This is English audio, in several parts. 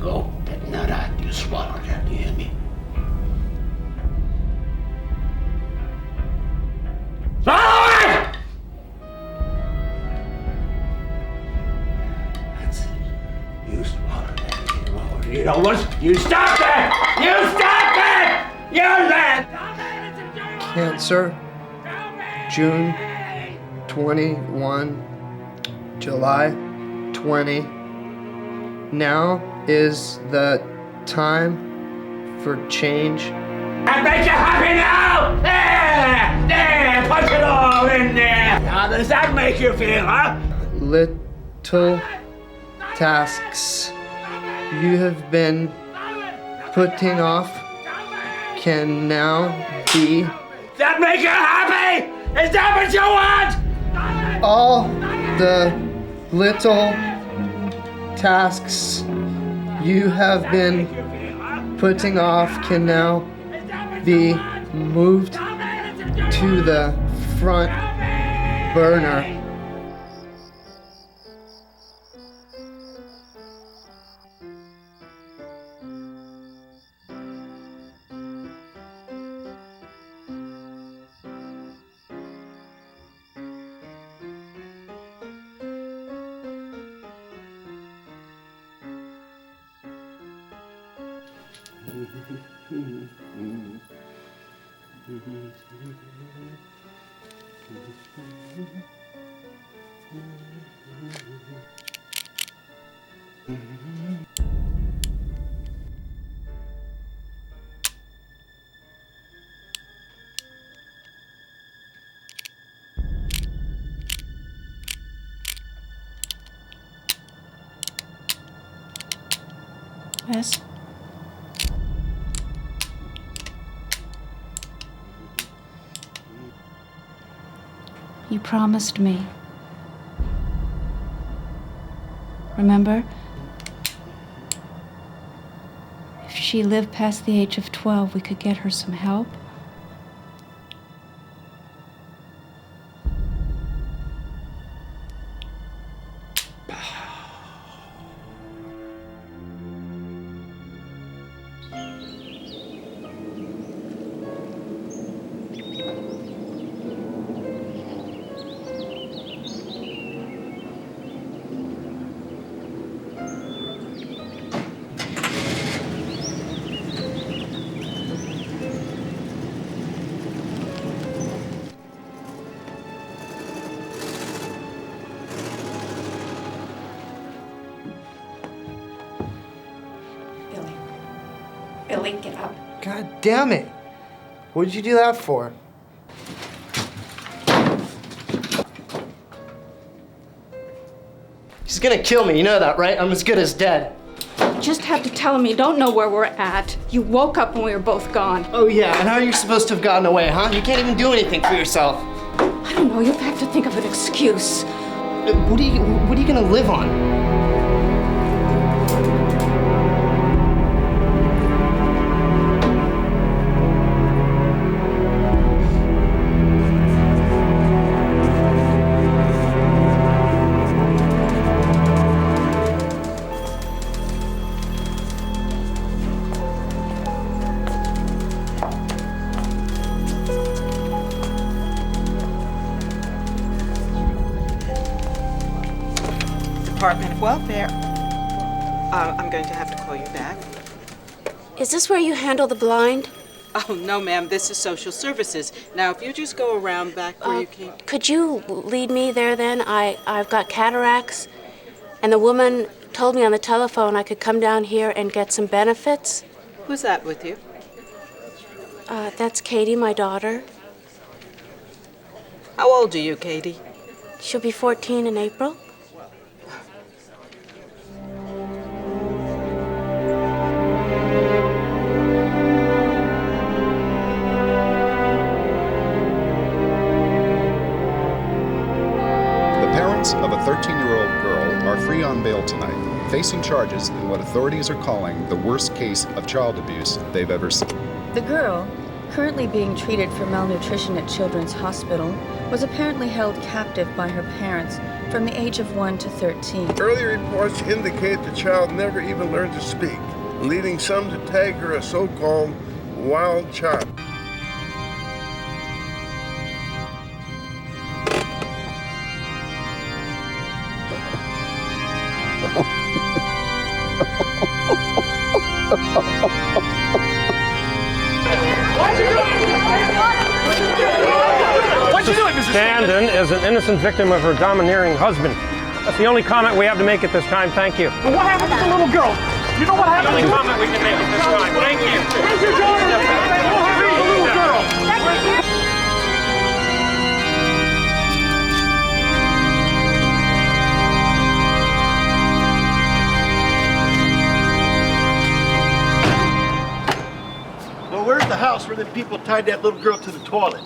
Errico, that nut out, you swallow that, you hear me? Swallow it! That's it. You swallow that, you know what? You stop that! You stop that! You let! Cancer, June 21, July 20. Now is the time for change. That makes you happy now! There! Punch it all in there! How does that make you feel, huh? Little tasks you have been putting off can now be. Does that make you happy? Is that what you want? All the little tasks you have been putting off can now be moved to the front burner. Yes? You promised me. Remember? If she lived past the age of 12, we could get her some help. Billy, get up. God damn it. What did you do that for? She's gonna kill me, you know that, right? I'm as good as dead. You just have to tell him you don't know where we're at. You woke up when we were both gone. Oh yeah, and how are you supposed to have gotten away, huh? You can't even do anything for yourself. I don't know, you'll have to think of an excuse. What are you gonna live on? Department of Welfare. I'm going to have to call you back. Is this where you handle the blind? Oh, no, ma'am. This is social services. Now, if you just go around back where you came... Could you lead me there then? I've got cataracts, and the woman told me on the telephone I could come down here and get some benefits. Who's that with you? That's Katie, my daughter. How old are you, Katie? She'll be 14 in April. Of a 13-year-old girl are free on bail tonight, facing charges in what authorities are calling the worst case of child abuse they've ever seen. The girl, currently being treated for malnutrition at Children's Hospital, was apparently held captive by her parents from the age of 1 to 13. Early reports indicate the child never even learned to speak, leading some to tag her a so-called wild child. What'd you do, Mrs. Standen is an innocent victim of her domineering husband. That's the only comment we have to make at this time. Thank you. Well, what happened to the little girl? You know what happened? The only comment we can make at this time. Thank you. Where's your daughter? What happened to the little girl? Well, where's the house where the people tied that little girl to the toilet?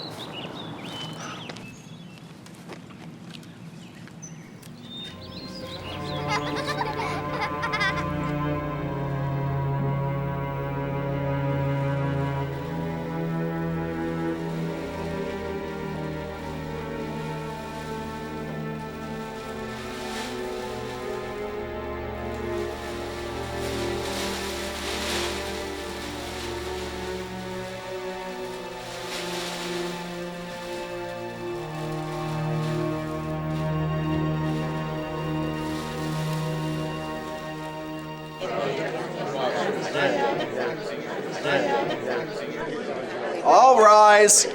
All rise.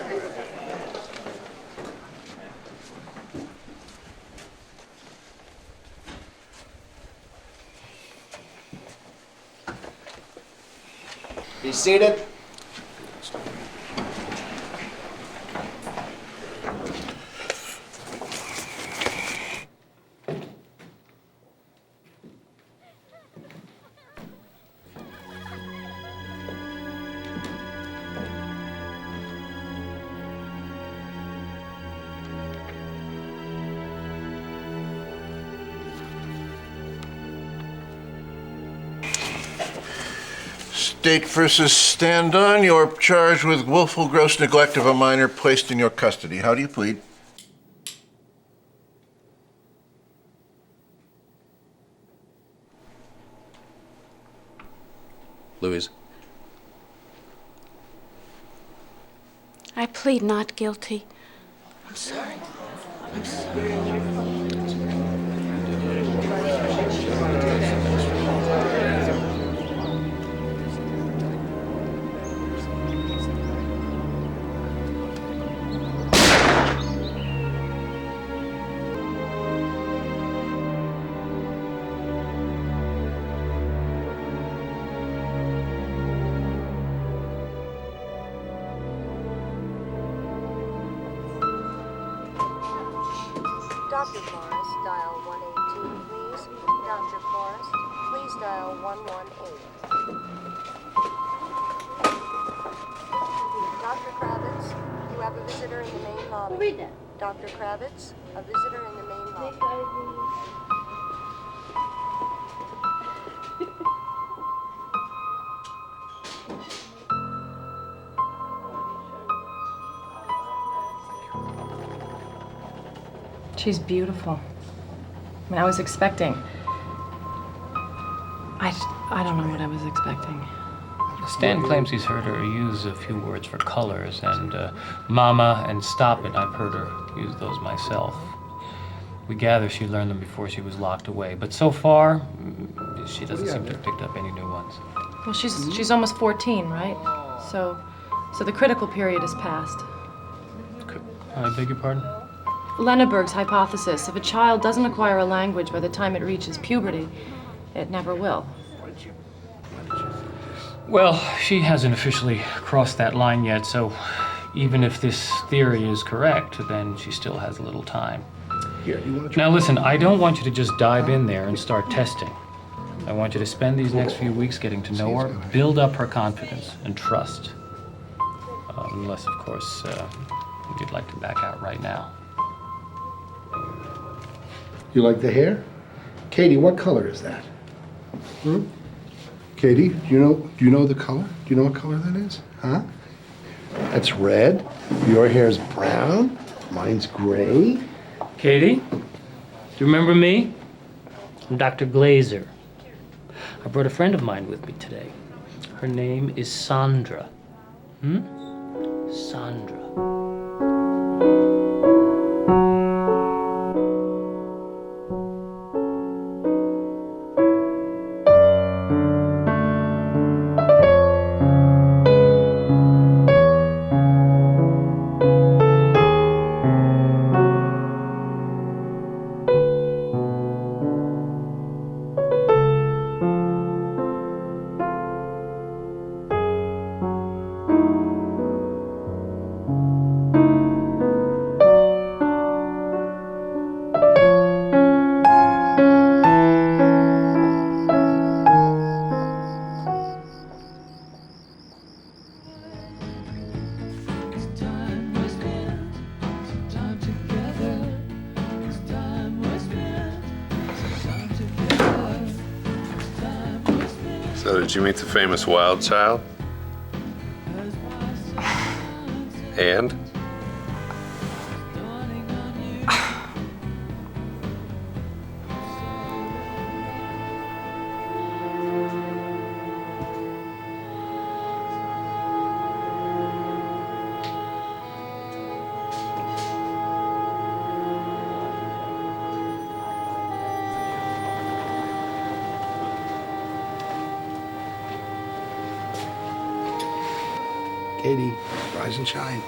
Be seated. State versus Standen. You're charged with willful gross neglect of a minor placed in your custody. How do you plead? Louise. I plead not guilty. I'm sorry. I'm sorry. Dr. Forrest, dial 182, please. Dr. Forrest, please dial 118. Dr. Kravitz, you have a visitor in the main lobby. Read that. Dr. Kravitz, a visitor in the main lobby. She's beautiful. I mean, I was expecting. I don't know what I was expecting. Stan claims he's heard her use a few words for colors, and mama and stop it, I've heard her use those myself. We gather she learned them before she was locked away, but so far, she doesn't seem to have picked up any new ones. Well, she's almost 14, right? So the critical period has passed. I beg your pardon? Lenneberg's hypothesis, if a child doesn't acquire a language by the time it reaches puberty, it never will. Well, she hasn't officially crossed that line yet, so even if this theory is correct, then she still has a little time. Here, you want to try? Now listen, I don't want you to just dive in there and start testing. I want you to spend these next few weeks getting to know her, build up her confidence and trust. Unless, of course, you'd like to back out right now. You like the hair? Katie, what color is that? Katie, do you know the color? Do you know what color that is? Huh? That's red. Your hair's brown. Mine's gray. Katie, do you remember me? I'm Dr. Glazer. I brought a friend of mine with me today. Her name is Sandra. Sandra. So did you meet the famous wild child? And? Katie, rise and shine.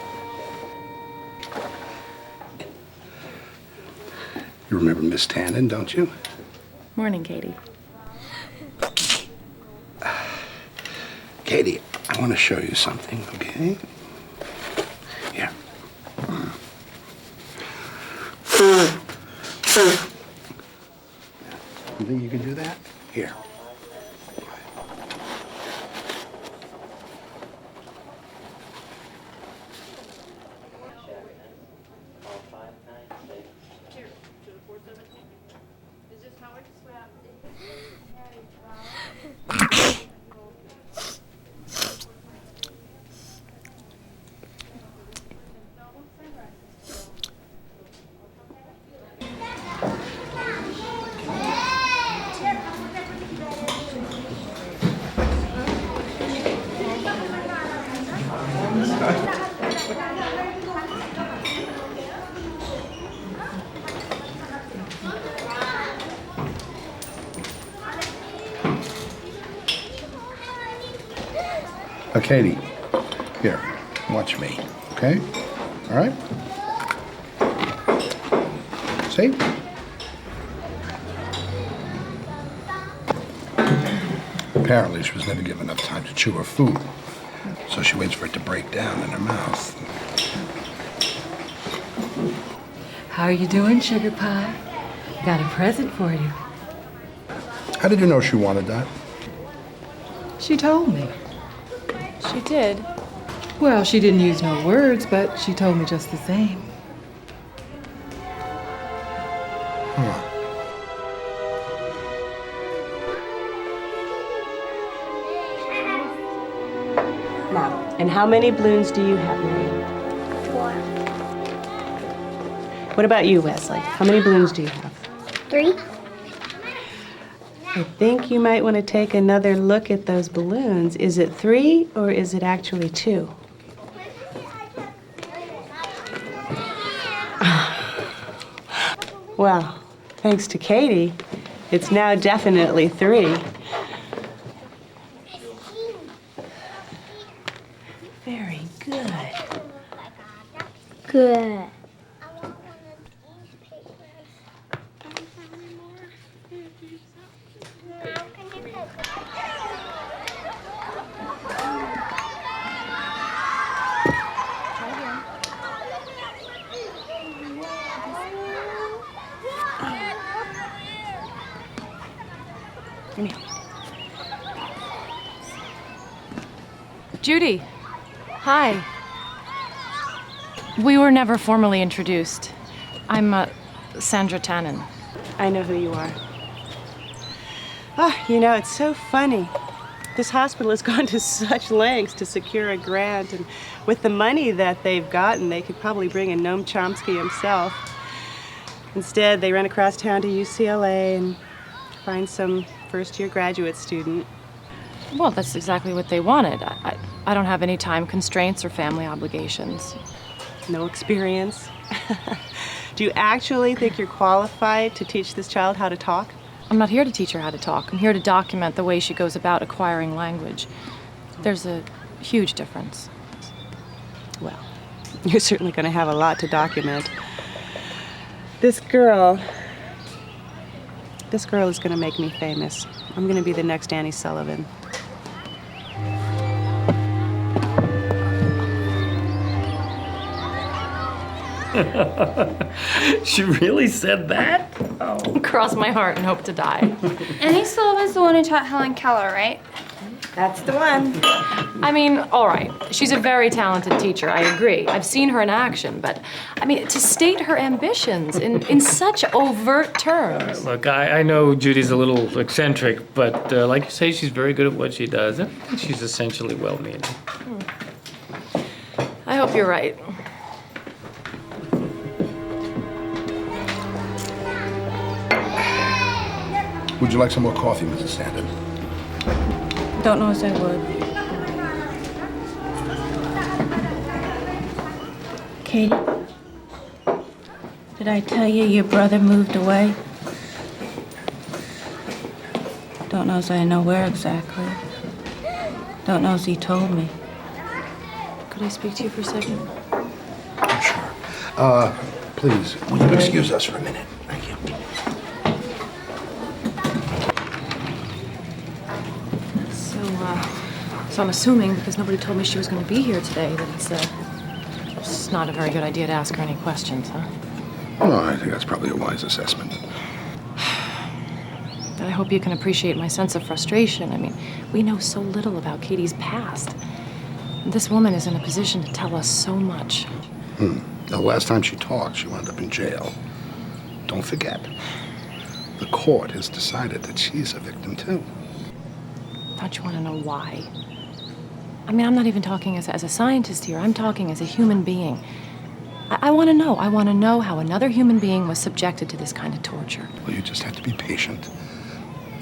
You remember Miss Tannen, don't you? Morning, Katie. Katie, I want to show you something, okay? Here. You think you can do that? Here. Now, Katie, here, watch me, okay? All right? See? Apparently, she was never given enough time to chew her food, so she waits for it to break down in her mouth. How are you doing, Sugar Pie? Got a present for you. How did you know she wanted that? She told me. She did? Well, she didn't use no words, but she told me just the same. Huh. Now, and how many balloons do you have, Mary? 4. What about you, Wesley? How many balloons do you have? 3. I think you might want to take another look at those balloons. Is it 3 or is it actually 2? Well, thanks to Katie, it's now definitely 3. Very good. Good. Judy. Hi. We were never formally introduced. I'm Sandra Tannen. I know who you are. Oh, you know, it's so funny. This hospital has gone to such lengths to secure a grant, and with the money that they've gotten, they could probably bring in Noam Chomsky himself. Instead, they ran across town to UCLA and find some first-year graduate student. Well, that's exactly what they wanted. I don't have any time constraints or family obligations. No experience. Do you actually think you're qualified to teach this child how to talk? I'm not here to teach her how to talk. I'm here to document the way she goes about acquiring language. There's a huge difference. Well, you're certainly going to have a lot to document. This girl is going to make me famous. I'm going to be the next Annie Sullivan. She really said that? Oh. Cross my heart and hope to die. Annie Sullivan's the one who taught Helen Keller, right? That's the one. I mean, all right, she's a very talented teacher, I agree. I've seen her in action, but, I mean, to state her ambitions in such overt terms. Look, I know Judy's a little eccentric, but like you say, she's very good at what she does. I think she's essentially well-meaning. I hope you're right. Would you like some more coffee, Mrs. Stanton? Don't know as I would. Katie, did I tell you your brother moved away? Don't know as I know where exactly. Don't know as he told me. Could I speak to you for a second? Sure. Please, will you excuse us for a minute? Thank you. So I'm assuming, because nobody told me she was going to be here today, that it's not a very good idea to ask her any questions, huh? Well, I think that's probably a wise assessment. But I hope you can appreciate my sense of frustration. I mean, we know so little about Katie's past. This woman is in a position to tell us so much. The last time she talked, she wound up in jail. Don't forget, the court has decided that she's a victim, too. Don't you want to know why? I mean, I'm not even talking as a scientist here. I'm talking as a human being. I want to know. I want to know how another human being was subjected to this kind of torture. Well, you just have to be patient.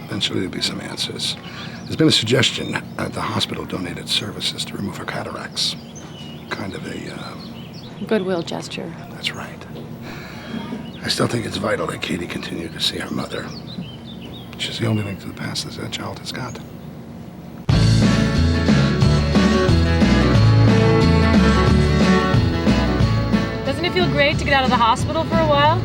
Eventually there'll be some answers. There's been a suggestion that the hospital donated services to remove her cataracts. Kind of a, goodwill gesture. That's right. I still think it's vital that Katie continue to see her mother. She's the only link to the past that child has got. Doesn't it feel great to get out of the hospital for a while?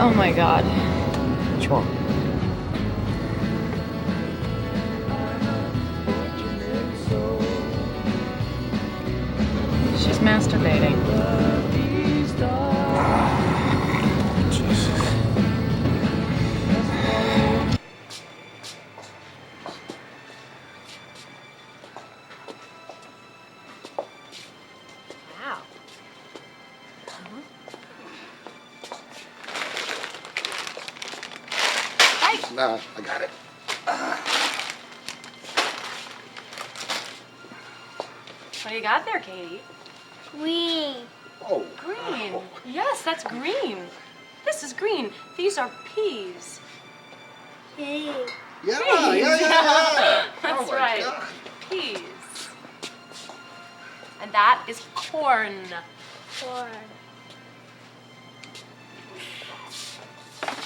Oh my God. What's wrong? She's masturbating. Nah, I got it. What do you got there, Katie? Green. Oh. Green. Yes, that's green. This is green. These are peas. Hey. Yeah. That's Oh right. God. Peas. And that is corn. Corn.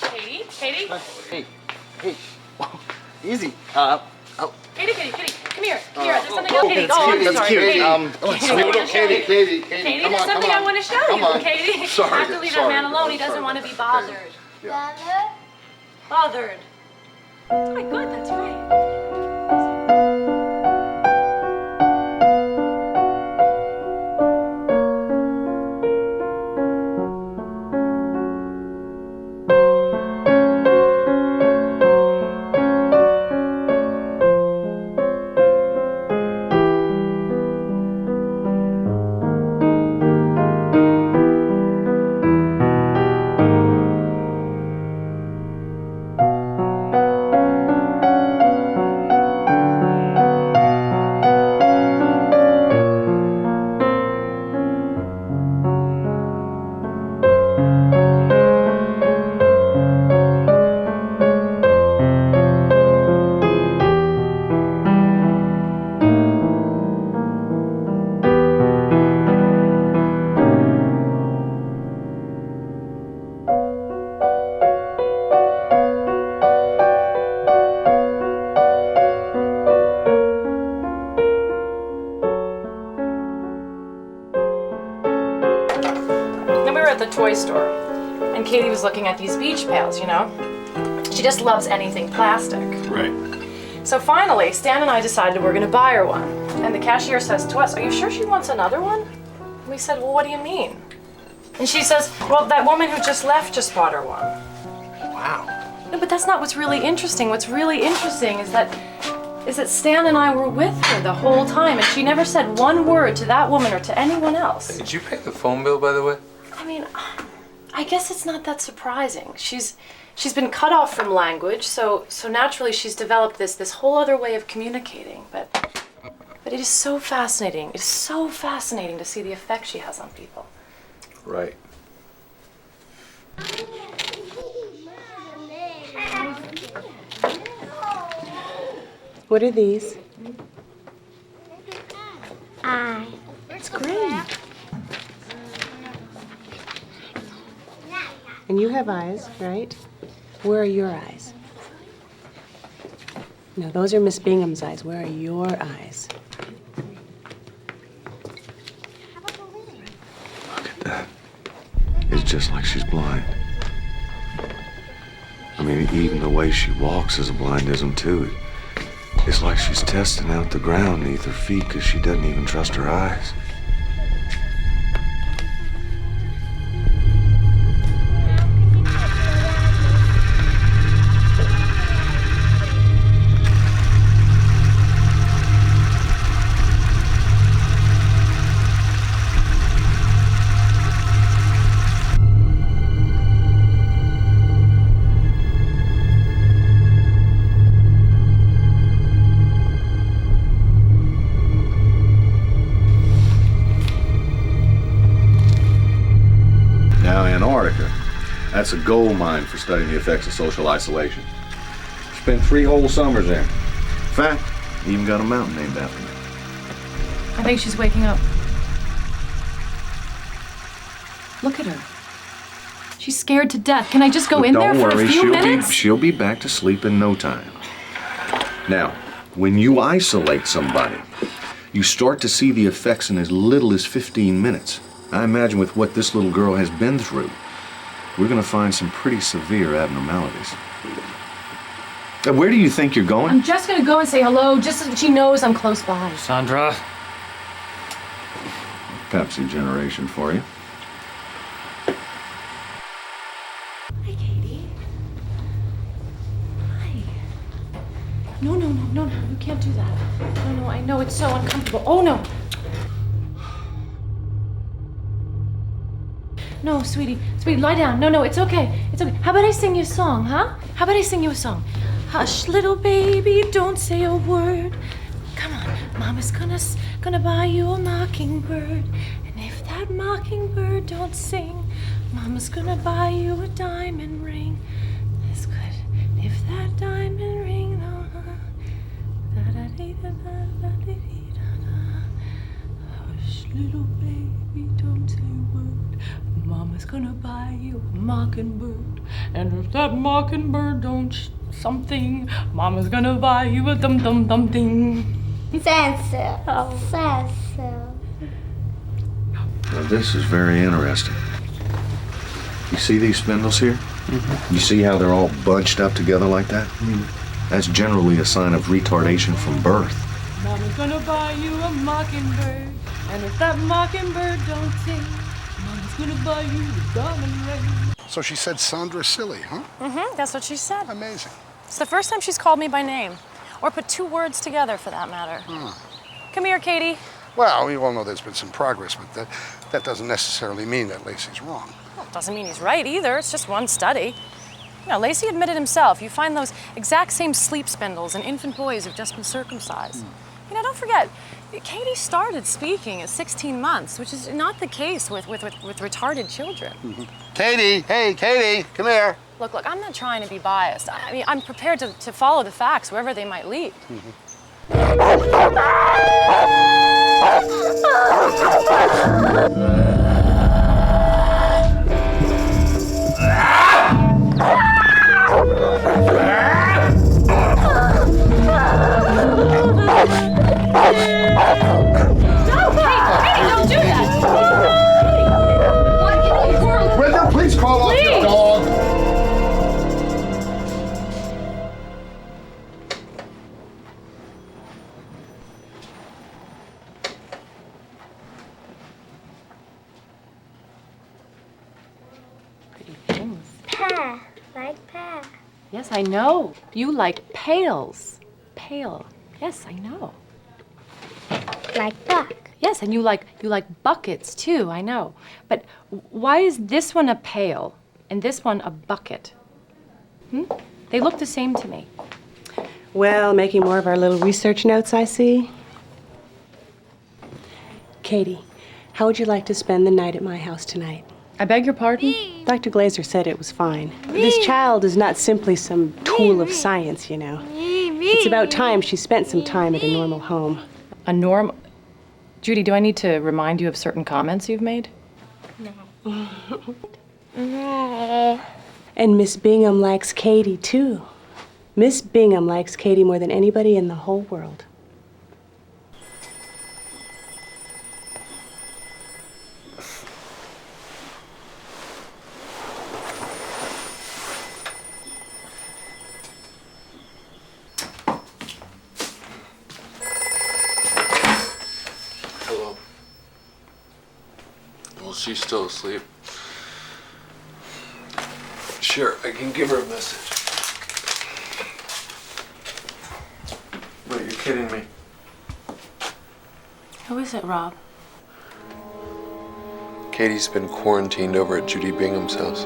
Katie? Katie? Hey. Easy. Katie, come here. Come here. There's something else. Katie, that's cute. I'm That's sorry. cute. Katie, Katie, there's something I want to show Come you. on. Katie, Sorry, you have to leave that man alone. He doesn't want to be bothered. Bothered. Oh my God, that's right. at the toy store, and Katie was looking at these beach pails, you know? She just loves anything plastic. Right. So finally, Stan and I decided we're gonna buy her one. And the cashier says to us, "Are you sure she wants another one?" And we said, "Well, what do you mean?" And she says, "Well, that woman who just left just bought her one." Wow. No, but that's not what's really interesting. What's really interesting is that Stan and I were with her the whole time, and she never said one word to that woman or to anyone else. Did you pay the phone bill, by the way? I mean, I guess it's not that surprising. She's been cut off from language, so naturally she's developed this whole other way of communicating. But it is so fascinating. It's so fascinating to see the effect she has on people. Right. What are these? It's great. And you have eyes, right? Where are your eyes? No, those are Miss Bingham's eyes. Where are your eyes? Look at that. It's just like she's blind. I mean, even the way she walks is a blindism, too. It's like she's testing out the ground beneath her feet because she doesn't even trust her eyes. That's a gold mine for studying the effects of social isolation. Spent 3 whole summers there. In fact, even got a mountain named after me. I think she's waking up. Look at her. She's scared to death. Can I just go in there for a few minutes? She'll be back to sleep in no time. Now, when you isolate somebody, you start to see the effects in as little as 15 minutes. I imagine with what this little girl has been through, we're going to find some pretty severe abnormalities. Now, where do you think you're going? I'm just going to go and say hello, just so that she knows I'm close by. Sandra. Pepsi generation for you. Hi, Katie. Hi. No, you can't do that. No, I know it's so uncomfortable. Oh, no. No, sweetie, lie down. No, it's okay. It's okay. How about I sing you a song, huh? How about I sing you a song? Hush, little baby, don't say a word. Come on, Mama's gonna buy you a mockingbird. And if that mockingbird don't sing, Mama's gonna buy you a diamond ring. That's good. If that diamond ring, hush, little baby, don't say a word. Mama's gonna buy you a mockingbird. And if that mockingbird don't something, Mama's gonna buy you a dum-dum-dum-ding. Sensitive. Oh. Sensitive. Now, this is very interesting. You see these spindles here? Mm-hmm. You see how they're all bunched up together like that? Mm. That's generally a sign of retardation from birth. Mama's gonna buy you a mockingbird. And if that mockingbird don't sing, Mama's gonna buy you a diamond ring. So she said Sandra's silly, huh? Mm-hmm, that's what she said. Amazing. It's the first time she's called me by name. Or put 2 words together, for that matter. Come here, Katie. Well, we all know there's been some progress, but that doesn't necessarily mean that Lacey's wrong. Well, it doesn't mean he's right either. It's just one study. You know, Lacey admitted himself. You find those exact same sleep spindles in infant boys who've just been circumcised. You know, don't forget, Katie started speaking at 16 months, which is not the case with retarded children. Katie, hey, Katie, come here. Look, I'm not trying to be biased. I mean, I'm prepared to follow the facts wherever they might lead. Don't do that! What in the world pear. Like pear. Yes, I know. You like pails. Pail. Yes, I know. Like duck. Yes, and you like buckets too, I know. But why is this one a pail and this one a bucket? They look the same to me. Well, making more of our little research notes, I see. Katie, how would you like to spend the night at my house tonight? I beg your pardon? Dr. Glazer said it was fine. This child is not simply some tool of science, you know. It's about time she spent some time at a normal home. A normal... Judy, do I need to remind you of certain comments you've made? No. And Miss Bingham likes Katie, too. Miss Bingham likes Katie more than anybody in the whole world. Hello. Well, she's still asleep. Sure, I can give her a message. Wait, you're kidding me. Who is it, Rob? Katie's been quarantined over at Judy Bingham's house.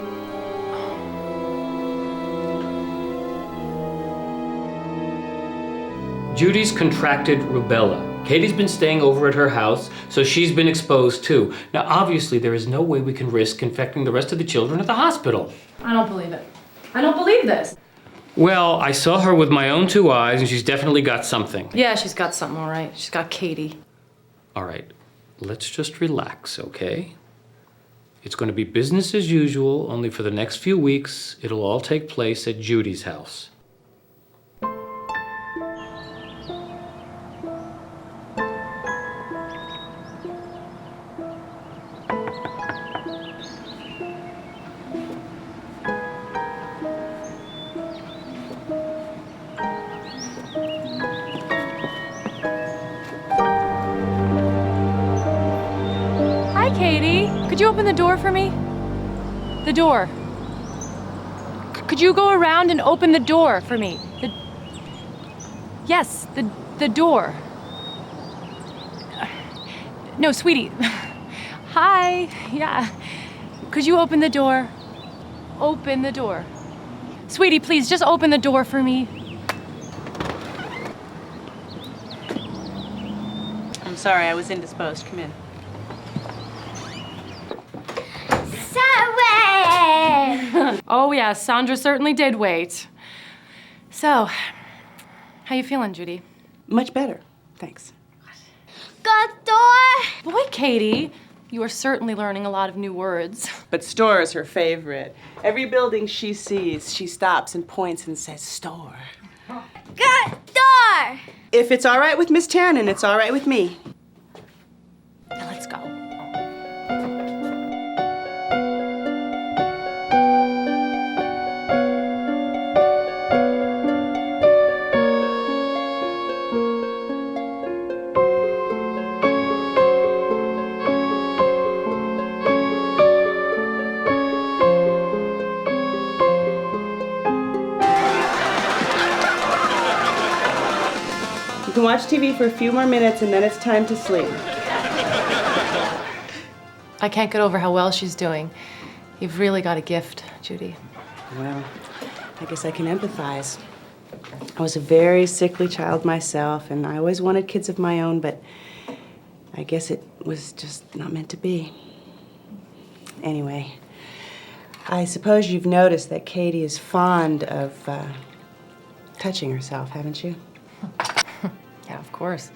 Judy's contracted rubella. Katie's been staying over at her house, so she's been exposed too. Now, obviously, there is no way we can risk infecting the rest of the children at the hospital. I don't believe it. I don't believe this. Well, I saw her with my own 2 eyes, and she's definitely got something. Yeah, she's got something, all right. She's got Katie. All right, let's just relax, okay? It's going to be business as usual, only for the next few weeks, it'll all take place at Judy's house. Katie, could you open the door for me? The door. Could you go around and open the door for me? Yes, the door. No, sweetie. Hi, yeah. Could you open the door? Open the door. Sweetie, please, just open the door for me. I'm sorry, I was indisposed. Come in. Oh, yeah, Sandra certainly did wait. So, how you feeling, Judy? Much better, thanks. Got door? Boy, Katie, you are certainly learning a lot of new words. But store is her favorite. Every building she sees, she stops and points and says, store. Got door! If it's all right with Miss Tannen, it's all right with me. Now let's go. You can watch TV for a few more minutes and then it's time to sleep. I can't get over how well she's doing. You've really got a gift, Judy. Well, I guess I can empathize. I was a very sickly child myself, and I always wanted kids of my own, but I guess it was just not meant to be. Anyway, I suppose you've noticed that Katie is fond of touching herself, haven't you? Yeah, of course.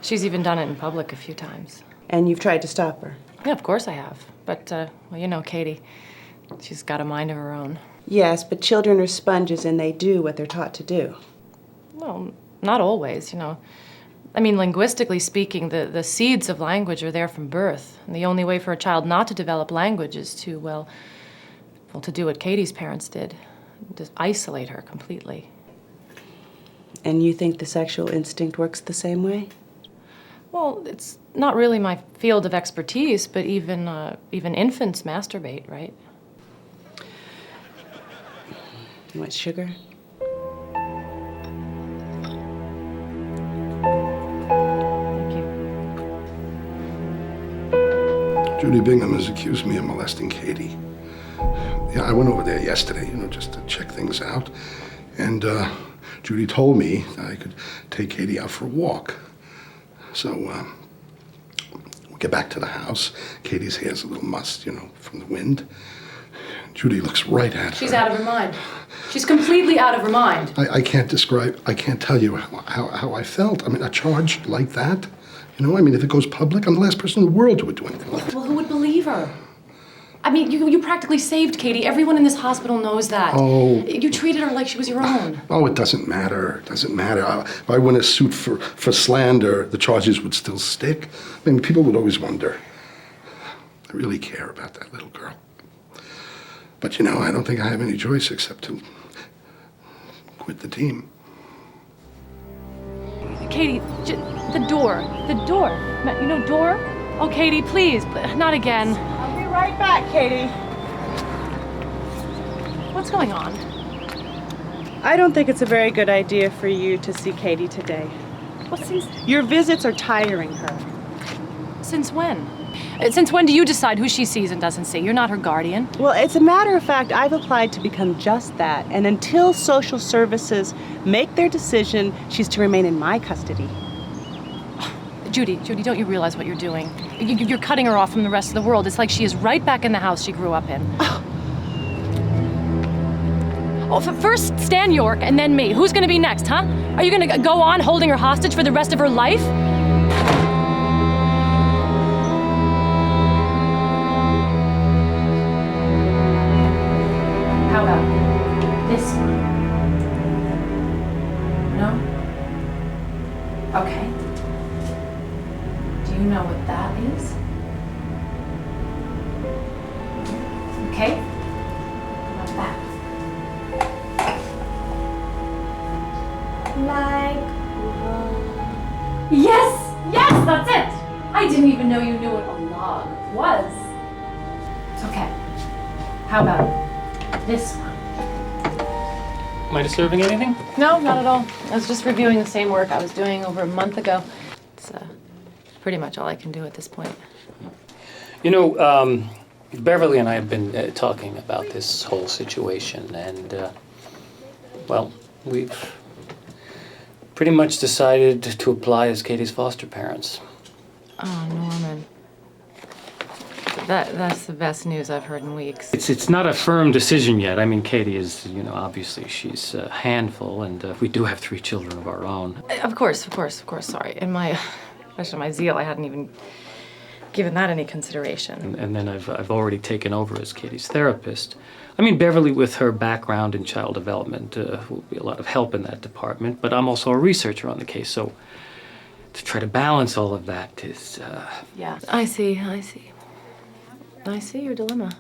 She's even done it in public a few times. And you've tried to stop her? Yeah, of course I have. But, well, you know, Katie, she's got a mind of her own. Yes, but children are sponges and they do what they're taught to do. Well, not always, you know. I mean, linguistically speaking, the seeds of language are there from birth. And the only way for a child not to develop language is to, well, to do what Katie's parents did. Just isolate her completely. And you think the sexual instinct works the same way? Well, it's not really my field of expertise, but even infants masturbate, right? You want sugar? Judy Bingham has accused me of molesting Katie. Yeah, I went over there yesterday, just to check things out. And Judy told me that I could take Katie out for a walk. So we get back to the house. Katie's hair's a little mussed, from the wind. Judy looks right at her. She's out of her mind. She's completely out of her mind. I can't tell you how I felt. I mean, a charge like that, if it goes public, I'm the last person in the world who would do anything like that. Well, who would believe her? I mean, you practically saved Katie. Everyone in this hospital knows that. Oh. You treated her like she was your own. Oh, it doesn't matter. It doesn't matter. If I win a suit for slander, the charges would still stick. I mean, people would always wonder. I really care about that little girl. But, I don't think I have any choice except to quit the team. Katie, the door. Door? Oh, Katie, please, not again. I'll be right back, Katie. What's going on? I don't think it's a very good idea for you to see Katie today. Your visits are tiring her. Since when? Since when do you decide who she sees and doesn't see? You're not her guardian. Well, as a matter of fact, I've applied to become just that. And until social services make their decision, she's to remain in my custody. Judy, don't you realize what you're doing? You're cutting her off from the rest of the world. It's like she is right back in the house she grew up in. Oh, first Stan York and then me. Who's gonna be next, huh? Are you gonna go on holding her hostage for the rest of her life? How about this one? No? Okay. Do you know what that is? Okay. How about that? Like Yes, that's it. I didn't even know you knew what a log was. Okay. How about this one? Am I disturbing anything? No, not at all. I was just reviewing the same work I was doing over a month ago. It's pretty much all I can do at this point. Beverly and I have been talking about this whole situation, and, we've pretty much decided to apply as Katie's foster parents. Oh, Norman. That's the best news I've heard in weeks. It's not a firm decision yet. I mean, Katie is, obviously she's a handful, and we do have 3 children of our own. Of course, sorry. In my zeal, I hadn't even given that any consideration. And then I've already taken over as Katie's therapist. I mean, Beverly, with her background in child development, will be a lot of help in that department, but I'm also a researcher on the case, so to try to balance all of that is... Yeah, I see your dilemma.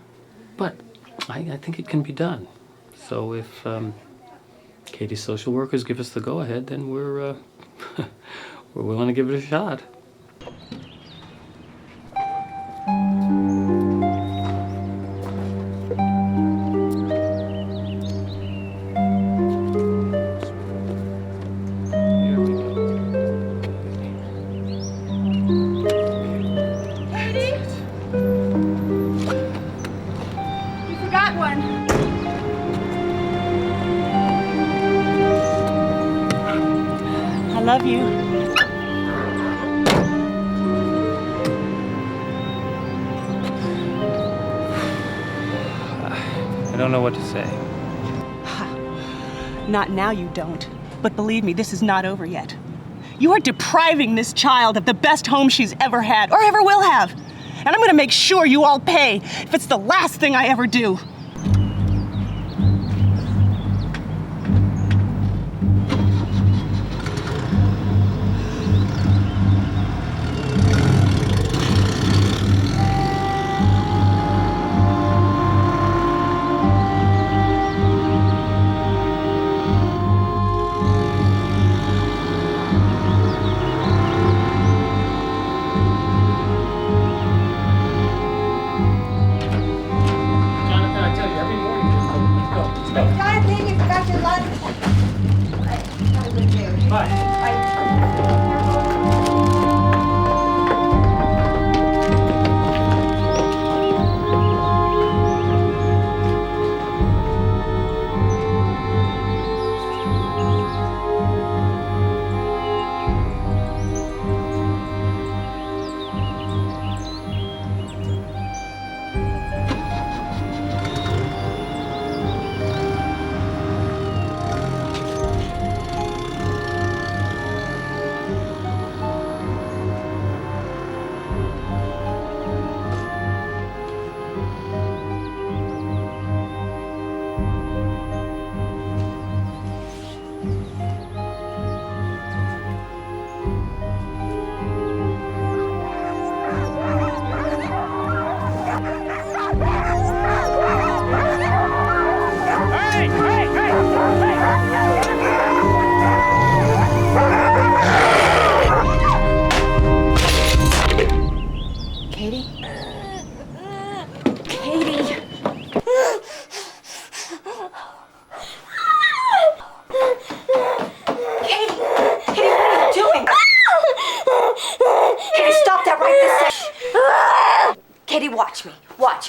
But I think it can be done. So if Katie's social workers give us the go-ahead, then we're willing to give it a shot. I love you. I don't know what to say. Not now you don't. But believe me, this is not over yet. You are depriving this child of the best home she's ever had, or ever will have. And I'm gonna make sure you all pay if it's the last thing I ever do.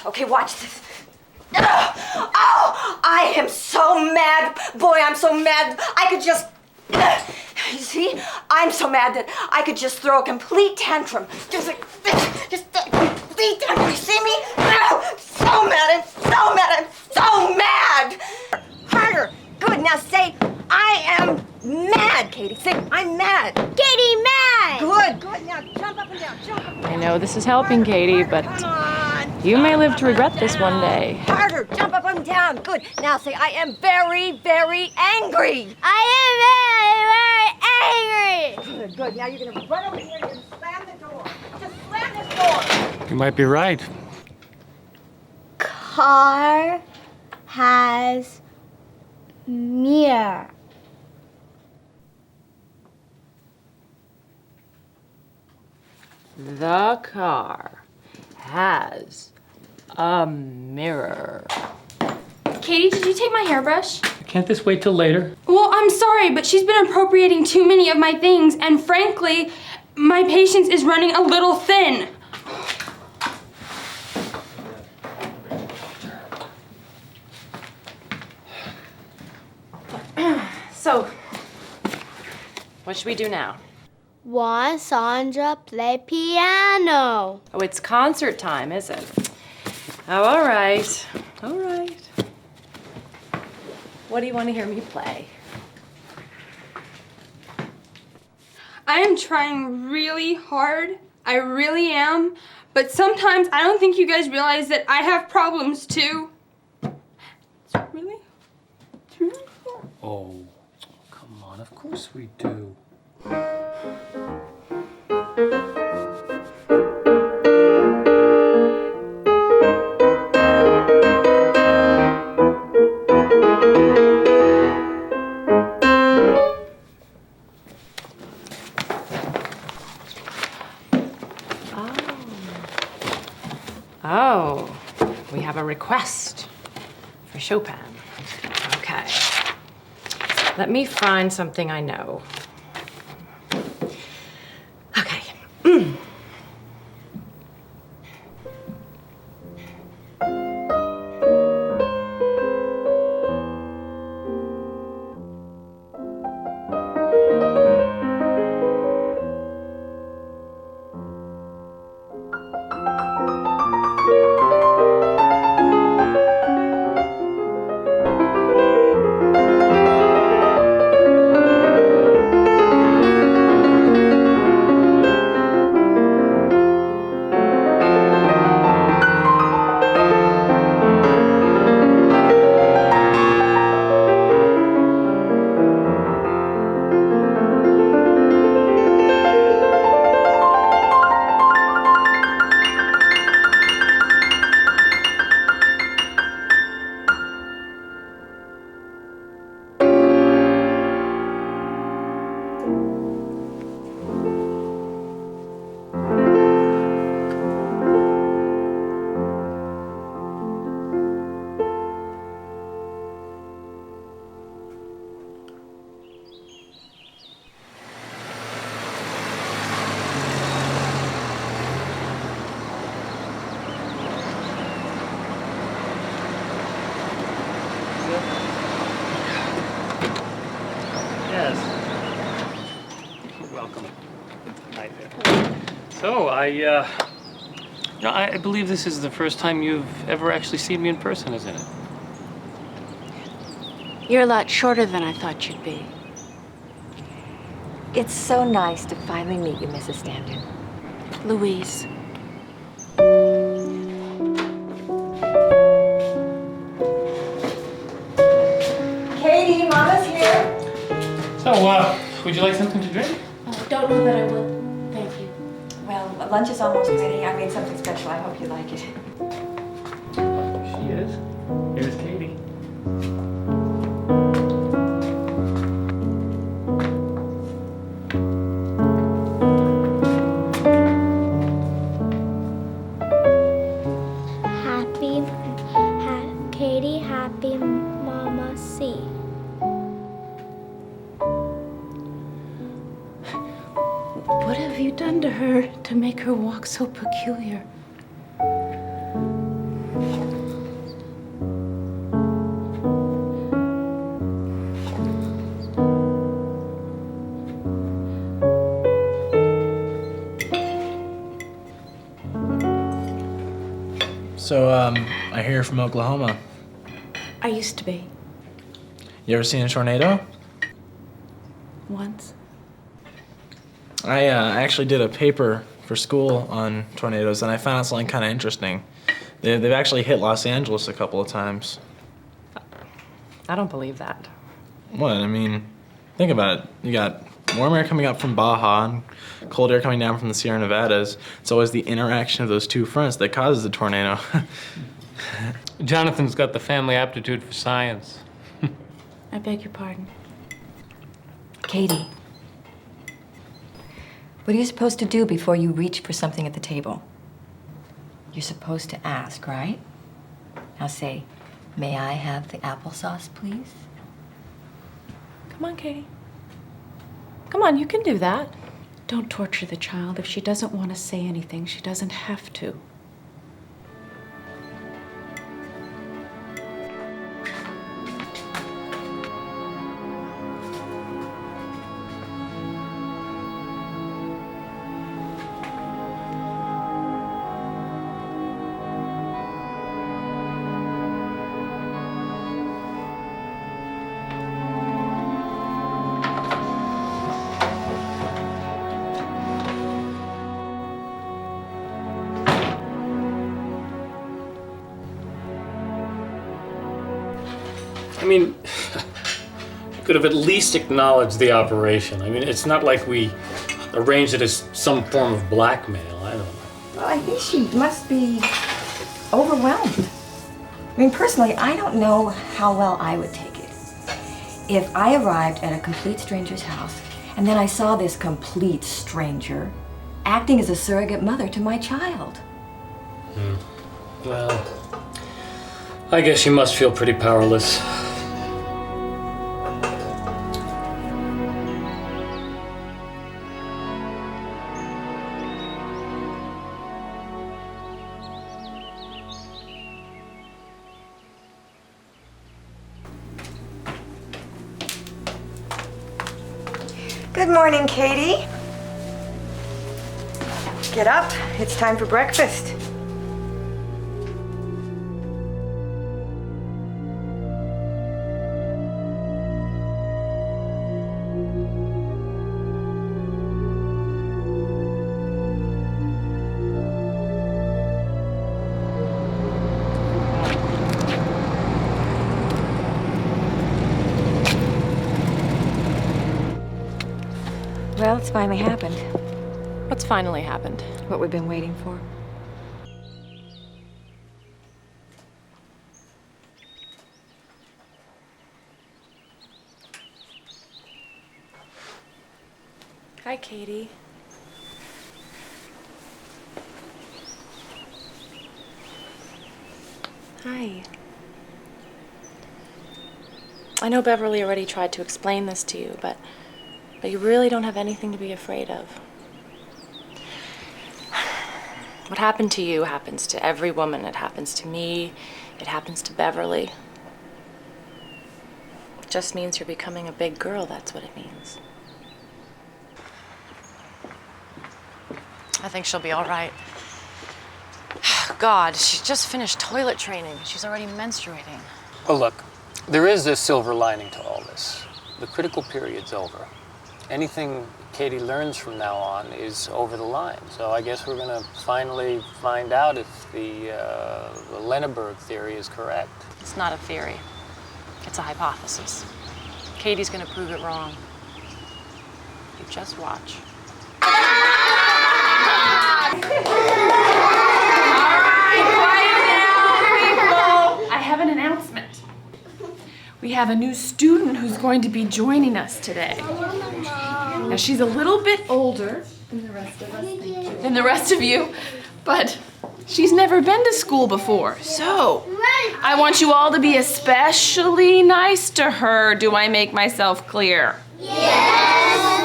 Okay, watch this. Oh, I am so mad. Boy, I'm so mad. I could just... You see? I'm so mad that I could just throw a complete tantrum. Just a complete tantrum. You see me? So mad. I'm so mad. I'm so mad. Harder. Good. Now say, I am mad, Katie. Say, I'm mad. Katie, mad! Good, good. Now jump up and down. Jump up and down. I know this is helping, Katie, but you may live to regret this one day. Harder. Jump up and down. Good. Now say, I am very, very angry. I am very, very angry! Good, good. Now you're going to run over here and you're going to slam the door. Just slam this door. You might be right. Car has mirror. The car has a mirror. Katie, did you take my hairbrush? Can't this wait till later? Well, I'm sorry, but she's been appropriating too many of my things, and frankly, my patience is running a little thin. So, what should we do now? Want Sandra play piano? Oh, it's concert time, is it? Oh, all right. All right. What do you want to hear me play? I am trying really hard. I really am. But sometimes I don't think you guys realize that I have problems too. It's really hard. Oh, come on. Of course we do. Oh, we have a request for Chopin. Okay. Let me find something I know. Okay. So, I believe this is the first time you've ever actually seen me in person, isn't it? You're a lot shorter than I thought you'd be. It's so nice to finally meet you, Mrs. Stanton. Louise. Katie, Mama's here. So, would you like something to drink? Oh, don't know that I will. Thank you. Well, lunch is almost ready. I made something special. I hope you like it. She is. Here's Katie. Katie, happy Mama C. What have you done to her to make her walk so peculiar? So, I hear you're from Oklahoma. I used to be. You ever seen a tornado? Once. I actually did a paper for school on tornadoes, and I found out something kind of interesting. They've actually hit Los Angeles a couple of times. I don't believe that. What? I mean, think about it. You got warm air coming up from Baja and cold air coming down from the Sierra Nevadas. It's always the interaction of those two fronts that causes a tornado. Jonathan's got the family aptitude for science. I beg your pardon. Katie, what are you supposed to do before you reach for something at the table? You're supposed to ask, right? Now say, may I have the applesauce, please? Come on, Katie. Come on, you can do that. Don't torture the child. If she doesn't want to say anything, she doesn't have to. I mean, you could have at least acknowledged the operation. I mean, it's not like we arranged it as some form of blackmail. I don't know. Well, I think she must be overwhelmed. I mean, personally, I don't know how well I would take it. If I arrived at a complete stranger's house, and then I saw this complete stranger acting as a surrogate mother to my child. Well, I guess you must feel pretty powerless. Good morning, Katie. Get up. It's time for breakfast. Well, it's finally happened. What's finally happened? What we've been waiting for. Hi, Katie. Hi. I know Beverly already tried to explain this to you, but you really don't have anything to be afraid of. What happened to you happens to every woman. It happens to me. It happens to Beverly. It just means you're becoming a big girl, that's what it means. I think she'll be all right. God, she just finished toilet training. She's already menstruating. Well, look, there is a silver lining to all this. The critical period's over. Anything Katie learns from now on is over the line. So I guess we're gonna finally find out if the Lerner theory is correct. It's not a theory. It's a hypothesis. Katie's gonna prove it wrong. You just watch. I have an announcement. We have a new student who's going to be joining us today. Now, she's a little bit older than the rest of you, but she's never been to school before. So, I want you all to be especially nice to her. Do I make myself clear? Yes,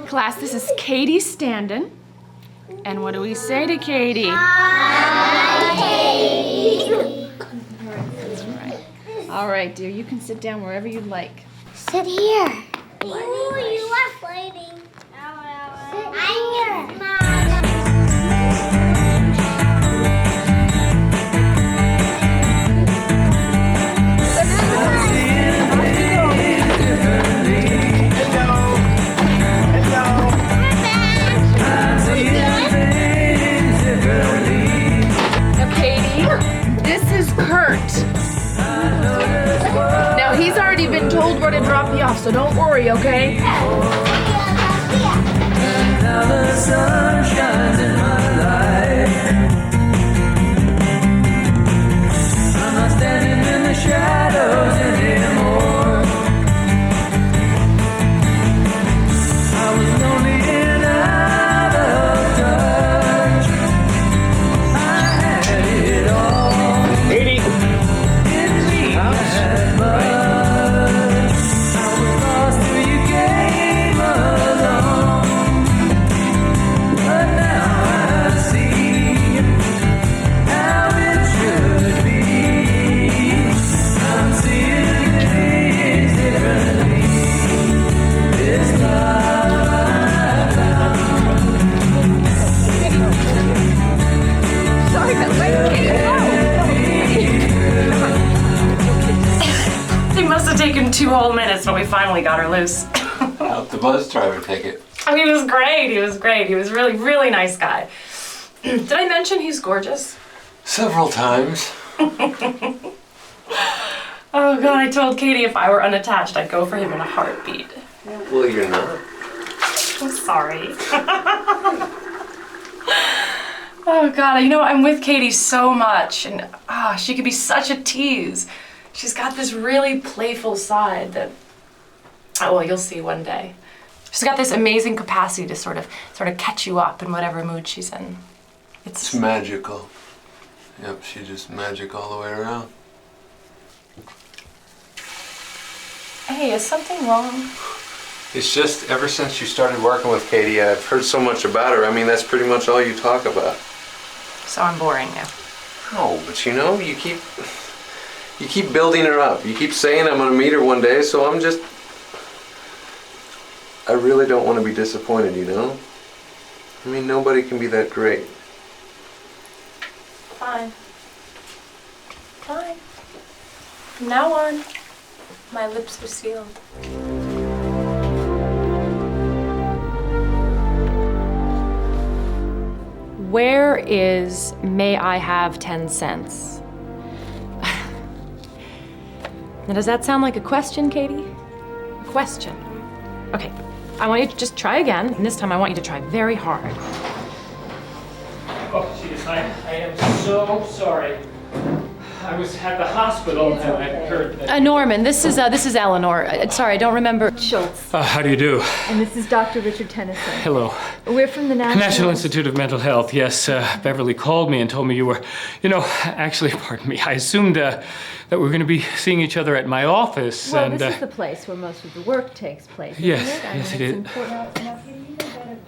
Miss. Class, this is Katie Standen. And what do we say to Katie? Hi, Katie. That's right. All right, dear, you can sit down wherever you'd like. Sit here. Ooh, you are fighting. Sit here. This is Kurt. Now, he's already been told where to drop you off, so don't worry, okay? Now the sun shines in my life. I'm not standing in the shadows anymore. I was lonely and out of touch. I had it all. 80. Didn't mean that much. I was lost till you came along. But now I see how it should be. I'm seeing things differently. This love I found. Sorry, but wait, It must have taken 2 whole minutes, but we finally got her loose. Help the bus driver take it. Oh, he was great. He was great. He was really, really nice guy. Did I mention he's gorgeous? Several times. Oh God, I told Katie if I were unattached, I'd go for him in a heartbeat. Well, you're not. I'm sorry. Oh God, you know, I'm with Katie so much, and she could be such a tease. She's got this really playful side that, oh well, you'll see one day. She's got this amazing capacity to sort of catch you up in whatever mood she's in. It's magical. Yep, she's just magic all the way around. Hey, is something wrong? It's just ever since you started working with Katie, I've heard so much about her. I mean, that's pretty much all you talk about. So I'm boring you. No, but you know, you keep building her up. You keep saying I'm gonna meet her one day, so I really don't want to be disappointed, you know? I mean, nobody can be that great. Fine. Fine. From now on, my lips are sealed. Where is may I have 10 cents? Now, does that sound like a question, Katie? A question. Okay, I want you to just try again, and this time I want you to try very hard. Oh, jeez, I am so sorry. I was at the hospital and I heard that. Norman, this is Eleanor. Sorry, I don't remember. Schultz. How do you do? And this is Dr. Richard Tennyson. Hello. We're from the National Institute of Mental Health. Yes, Beverly called me and told me you were, actually, pardon me, I assumed that we were going to be seeing each other at my office. Well, and, this is the place where most of the work takes place, isn't Yes, it? yes, it it's is. important.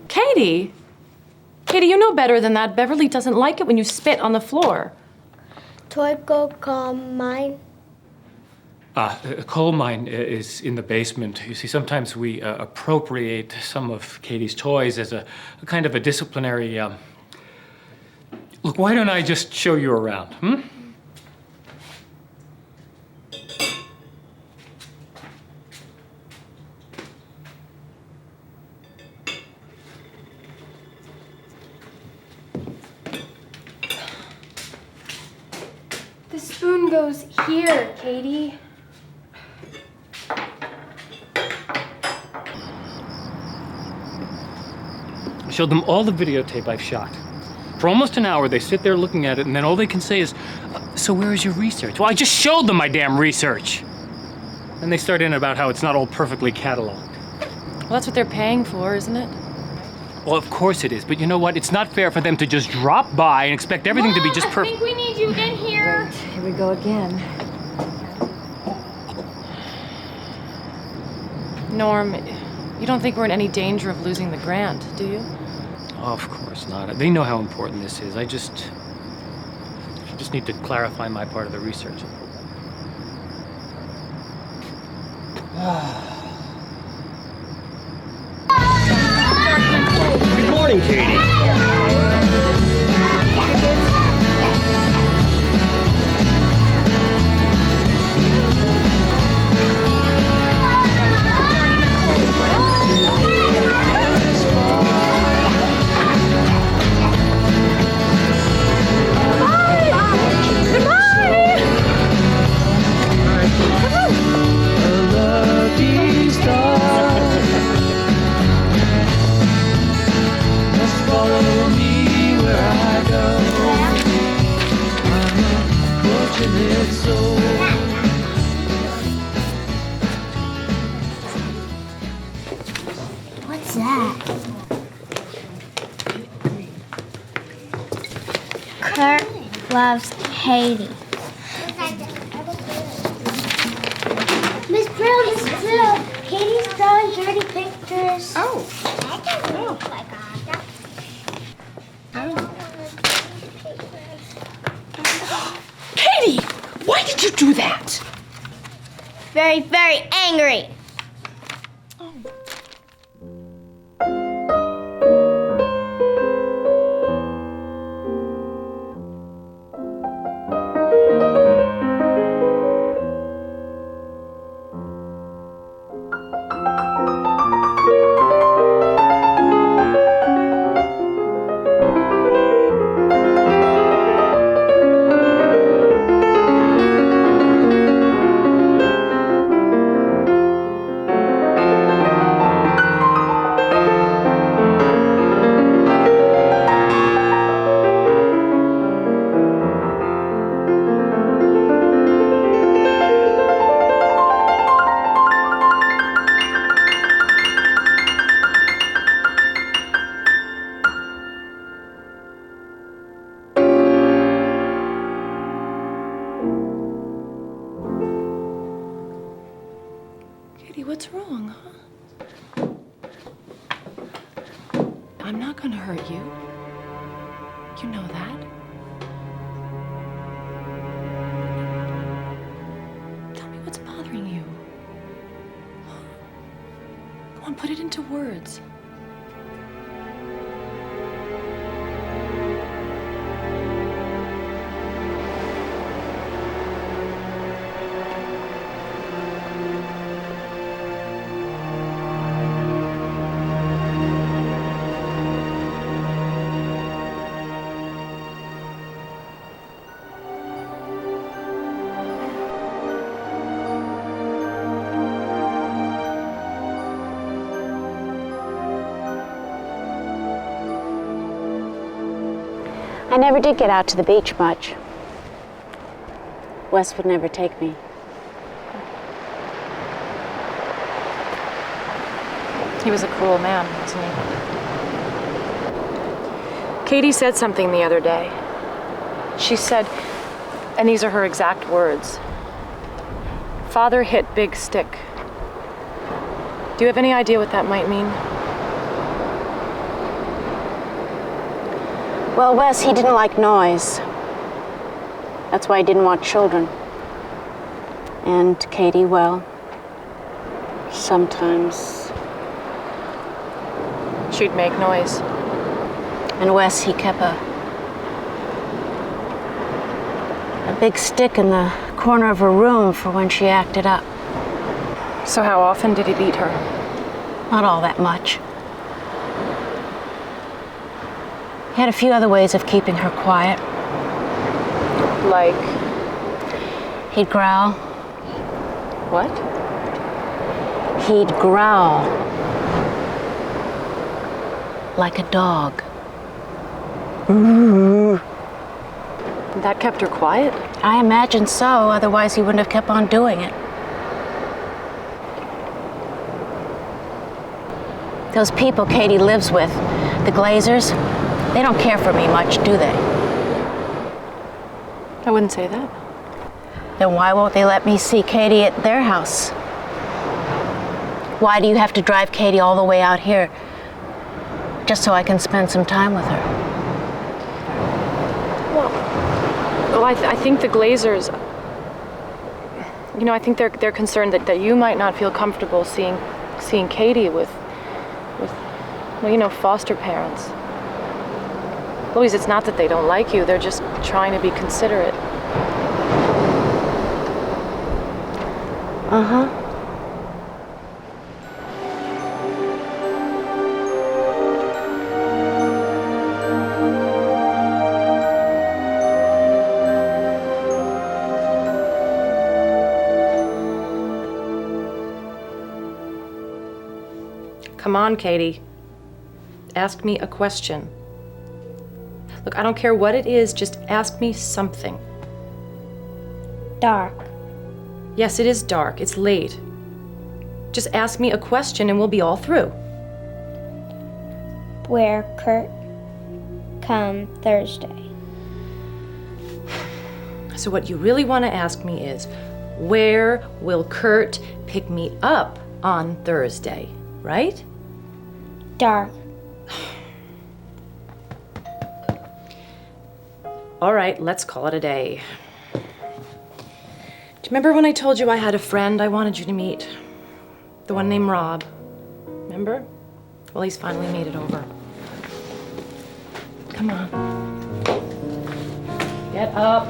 Katie? Katie, you know better than that. Beverly doesn't like it when you spit on the floor. Toiko coal mine. The coal mine is in the basement. You see, sometimes we appropriate some of Katie's toys as a kind of a disciplinary. Look, why don't I just show you around, hmm? The spoon goes here, Katie. I showed them all the videotape I've shot. For almost an hour, they sit there looking at it, and then all they can say is, so where is your research? Well, I just showed them my damn research. And they start in about how it's not all perfectly cataloged. Well, that's what they're paying for, isn't it? Well, of course it is, but you know what? It's not fair for them to just drop by and expect everything to be just I perfect. think we need you again here. Wait, here we go again. Norm, you don't think we're in any danger of losing the grant, do you? Oh, of course not. They know how important this is. I just need to clarify my part of the research. Good morning, Katie. passionate soul. What's that? Kurt loves Katie. Miss Brill, Katie's drawing dirty pictures. Oh. Katie, why did you do that? Very, very angry. Katie, what's wrong, huh? I'm not gonna hurt you. You know that. Tell me what's bothering you. Come on, put it into words. I never did get out to the beach much. Wes would never take me. He was a cruel man, wasn't he? Katie said something the other day. She said, and these are her exact words, "Father hit big stick." Do you have any idea what that might mean? Well, Wes, he didn't like noise. That's why he didn't want children. And Katie, well, sometimes she'd make noise. And Wes, he kept a big stick in the corner of her room for when she acted up. So how often did he beat her? Not all that much. He had a few other ways of keeping her quiet. Like? He'd growl. What? He'd growl. Like a dog. That kept her quiet? I imagine so, otherwise he wouldn't have kept on doing it. Those people Katie lives with, the Glazers, they don't care for me much, do they? I wouldn't say that. Then why won't they let me see Katie at their house? Why do you have to drive Katie all the way out here just so I can spend some time with her? Well, I think the Glazers, you know, I think they're concerned that you might not feel comfortable seeing Katie with, well, you know, foster parents. Louise, it's not that they don't like you, they're just trying to be considerate. Uh-huh. Come on, Katie. Ask me a question. Look, I don't care what it is, just ask me something. Dark. Yes, it is dark. It's late. Just ask me a question and we'll be all through. Where Kurt come Thursday? So what you really want to ask me is, where will Kurt pick me up on Thursday, right? Dark. All right, let's call it a day. Do you remember when I told you I had a friend I wanted you to meet? The one named Rob. Remember? Well, he's finally made it over. Come on. Get up.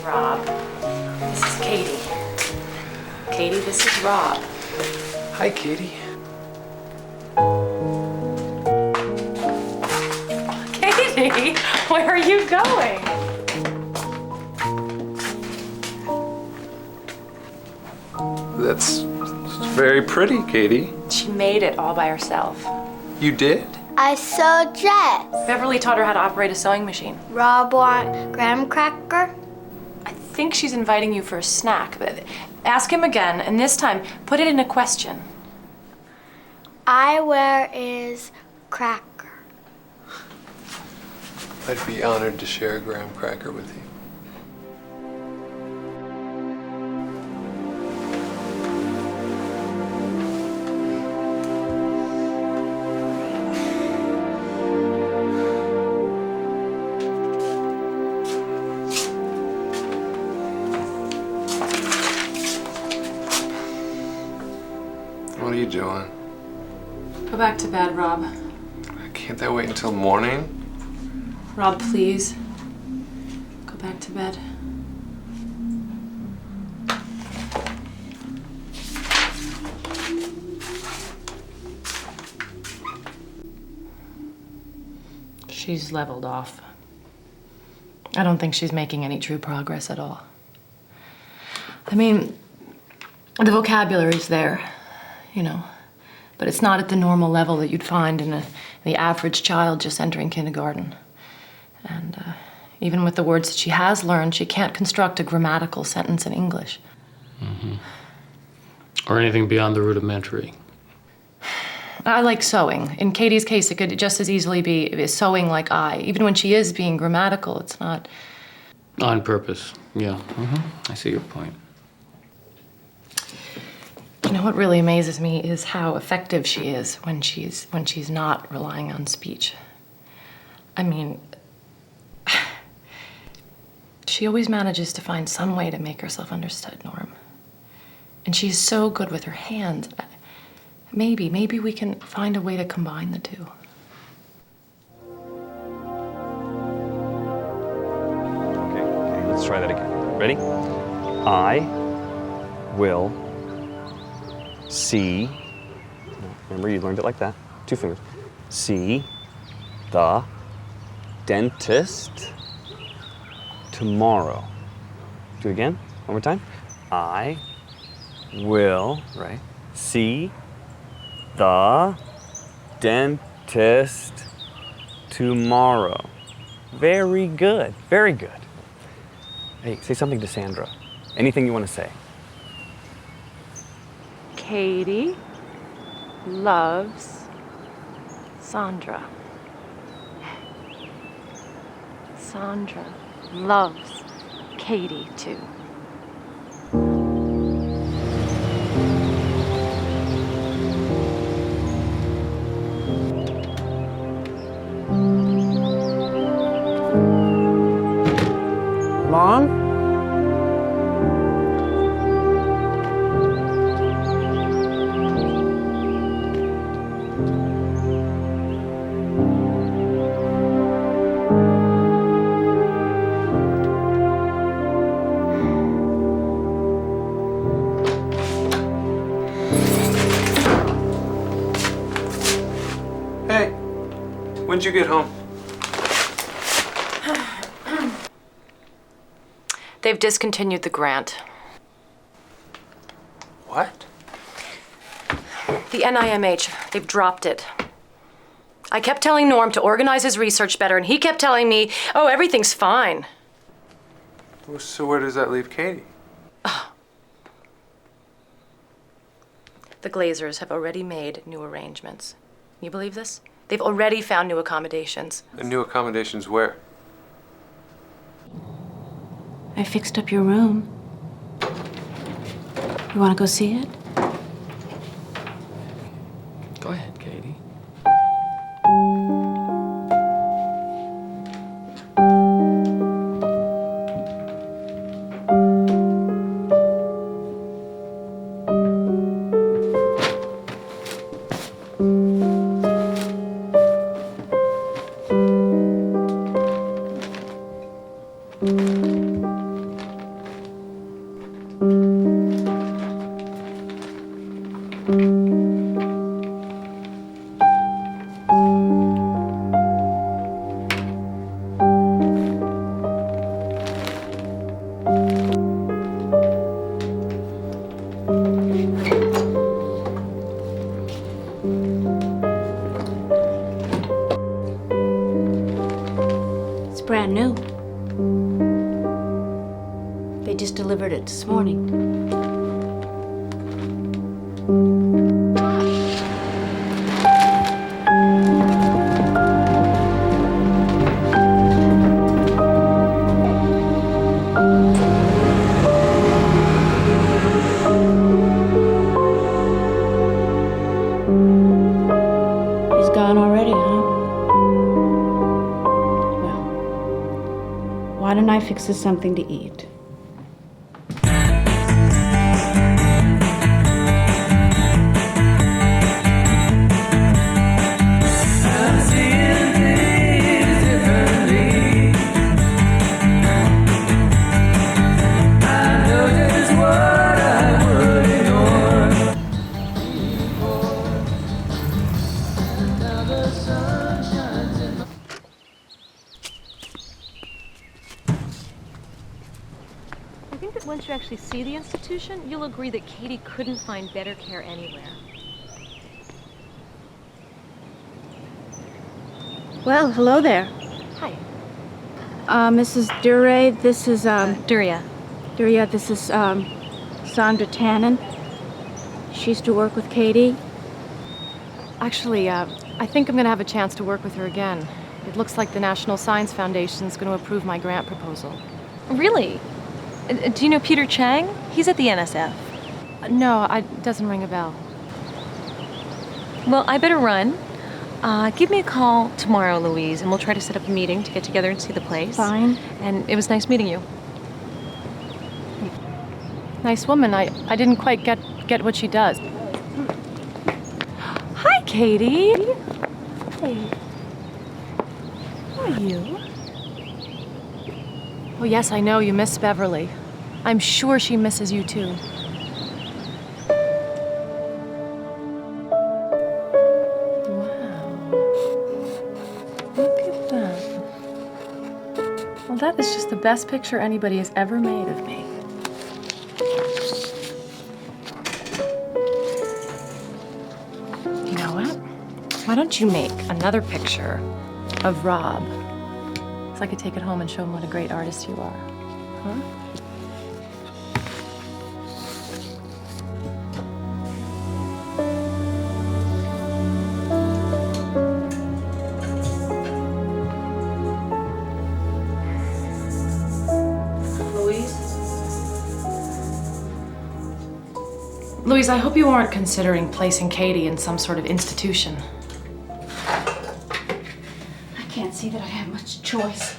Rob, this is Katie. Katie, this is Rob. Hi, Katie. Katie, where are you going? That's very pretty, Katie. She made it all by herself. You did? I sewed dress. Beverly taught her how to operate a sewing machine. Rob want graham cracker? I think she's inviting you for a snack. But ask him again, and this time, put it in a question. Where is cracker? I'd be honored to share a graham cracker with you. What are you doing? Go back to bed, Rob. Can't that wait until morning? Rob, please. Go back to bed. She's leveled off. I don't think she's making any true progress at all. I mean, the vocabulary's there, you know, but it's not at the normal level that you'd find in the average child just entering kindergarten. And even with the words that she has learned, she can't construct a grammatical sentence in English. Mm-hmm. Or anything beyond the rudimentary. I like sewing. In Katie's case, it could just as easily be sewing like I. Even when she is being grammatical, it's not. On purpose, yeah. Mm-hmm. I see your point. You know, what really amazes me is how effective she is when she's not relying on speech. I mean, she always manages to find some way to make herself understood, Norm. And she's so good with her hands. Maybe we can find a way to combine the two. Okay, let's try that again. Ready? I will see, remember you learned it like that, 2 fingers. See the dentist tomorrow. Do it again, one more time. I will, right, see the dentist tomorrow. Very good, very good. Hey, say something to Sandra. Anything you want to say. Katie loves Sandra. Sandra loves Katie, too. Mom? Hey, when'd you get home? They've discontinued the grant. What? The NIMH, they've dropped it. I kept telling Norm to organize his research better, and he kept telling me, oh, everything's fine. Well, so where does that leave Katie? The Glazers have already made new arrangements. You believe this? They've already found new accommodations. And new accommodations where? I fixed up your room. You want to go see it? Go ahead, Katie. Brand new. They just delivered it this morning. He's gone already, huh? Why don't I fix us something to eat? I think that once you actually see the institution, you'll agree that Katie couldn't find better care anywhere. Well, hello there. Hi. Mrs. Duray, this is, Duria. Duria, this is, Sandra Tannen. She used to work with Katie. Actually, I think I'm going to have a chance to work with her again. It looks like the National Science Foundation is going to approve my grant proposal. Really? Do you know Peter Chang? He's at the NSF. No, it doesn't ring a bell. Well, I better run. Give me a call tomorrow, Louise, and we'll try to set up a meeting to get together and see the place. Fine. And it was nice meeting you. Nice woman. I didn't quite get what she does. Hi, Katie. Hey. Who are you? Oh, yes, I know you miss Beverly. I'm sure she misses you, too. Wow. Look at that. Well, that is just the best picture anybody has ever made of me. You know what? Why don't you make another picture of Rob? So I could take it home and show him what a great artist you are. Huh? Louise, I hope you aren't considering placing Katie in some sort of institution. I can't see that I have much choice.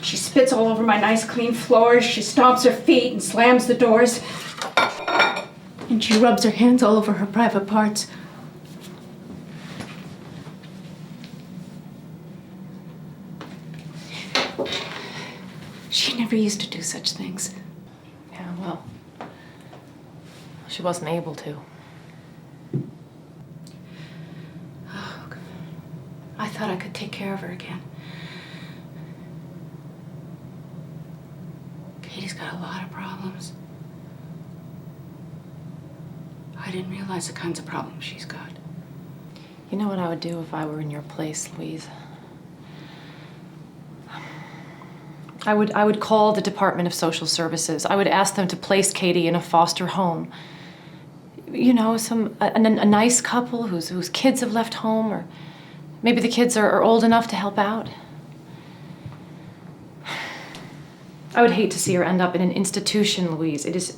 She spits all over my nice clean floors, she stomps her feet and slams the doors. And she rubs her hands all over her private parts. She never used to do such things. Yeah, well, she wasn't able to. Oh, I thought I could take care of her again. Katie's got a lot of problems. I didn't realize the kinds of problems she's got. You know what I would do if I were in your place, Louise? I would call the Department of Social Services. I would ask them to place Katie in a foster home. You know, a nice couple whose kids have left home, or maybe the kids are old enough to help out. I would hate to see her end up in an institution, Louise. It is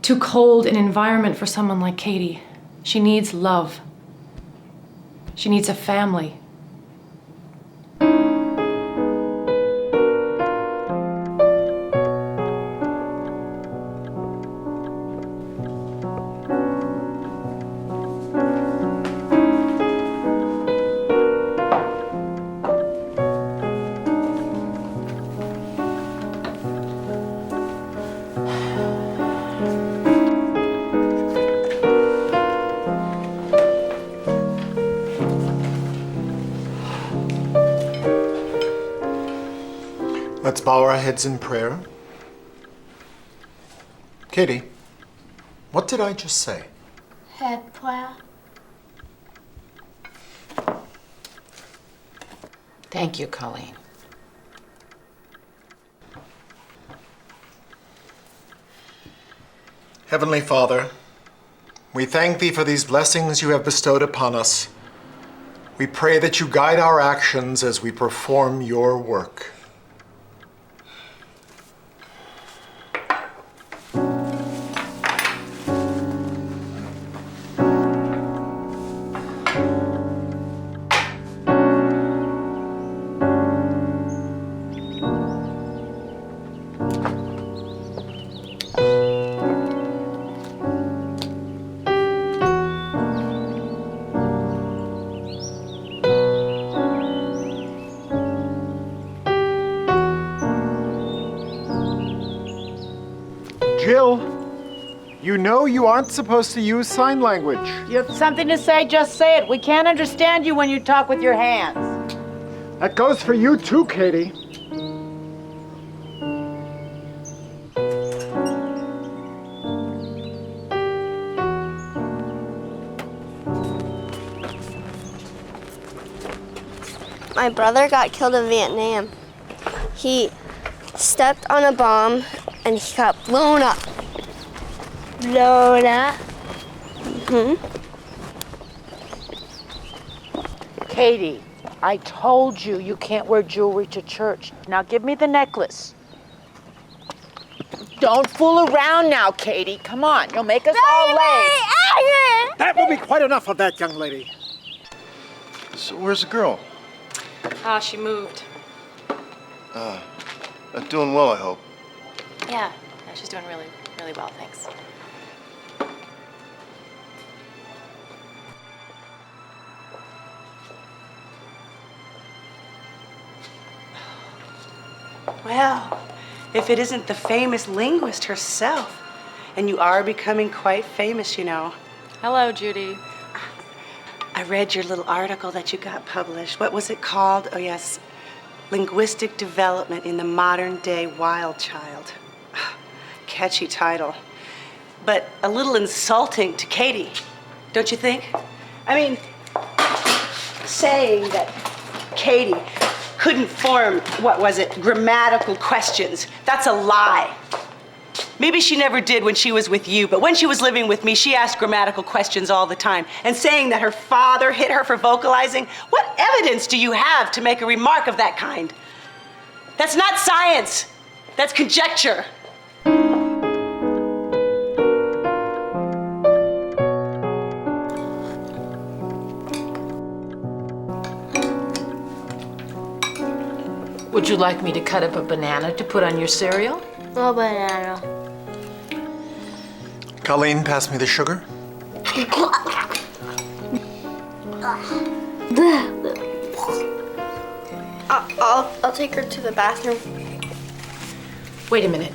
too cold an environment for someone like Katie. She needs love. She needs a family. Let's bow our heads in prayer. Katie, what did I just say? Head prayer. Thank you, Colleen. Heavenly Father, we thank Thee for these blessings You have bestowed upon us. We pray that You guide our actions as we perform Your work. Jill, you know you aren't supposed to use sign language. You have something to say, just say it. We can't understand you when you talk with your hands. That goes for you too, Katie. My brother got killed in Vietnam. He stepped on a bomb and he got blown up. Blown up? Mm-hmm. Katie, I told you you can't wear jewelry to church. Now give me the necklace. Don't fool around now, Katie. Come on, you'll make us all late. That will be quite enough of that, young lady. So where's the girl? She moved. Doing well, I hope. Yeah, she's doing really, really well, thanks. Well, if it isn't the famous linguist herself. And you are becoming quite famous, you know. Hello, Judy. I read your little article that you got published. What was it called? Oh, yes. Linguistic Development in the Modern Day Wild Child. Catchy title. But a little insulting to Katie, don't you think? I mean, saying that Katie couldn't form, what was it, grammatical questions. That's a lie. Maybe she never did when she was with you, but when she was living with me, she asked grammatical questions all the time. And saying that her father hit her for vocalizing, what evidence do you have to make a remark of that kind? That's not science. That's conjecture. Would you like me to cut up a banana to put on your cereal? No banana. Colleen, pass me the sugar. I'll take her to the bathroom. Wait a minute.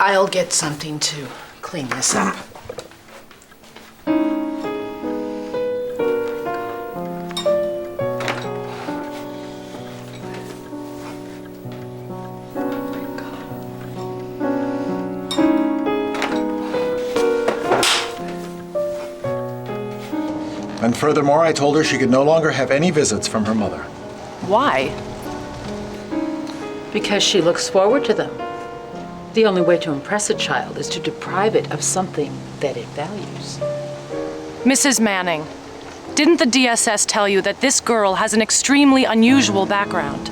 I'll get something to clean this up. Furthermore, I told her she could no longer have any visits from her mother. Why? Because she looks forward to them. The only way to impress a child is to deprive it of something that it values. Mrs. Manning, didn't the DSS tell you that this girl has an extremely unusual background?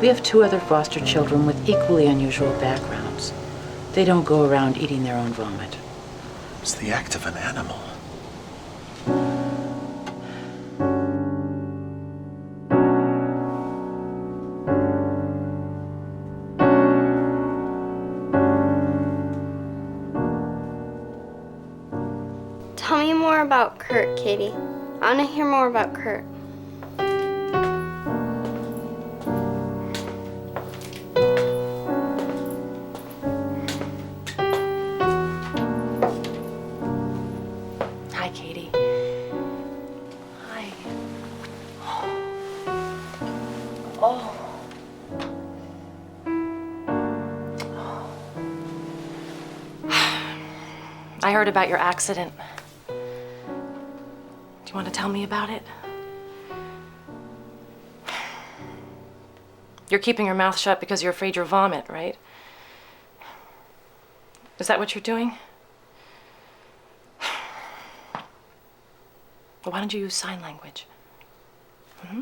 We have 2 other foster children with equally unusual backgrounds. They don't go around eating their own vomit. It's the act of an animal. Tell me more about Kurt, Katie. I want to hear more about Kurt. Hi, Katie. Hi. Oh. I heard about your accident. Do you want to tell me about it? You're keeping your mouth shut because you're afraid you'll vomit, right? Is that what you're doing? Well, why don't you use sign language? Hmm?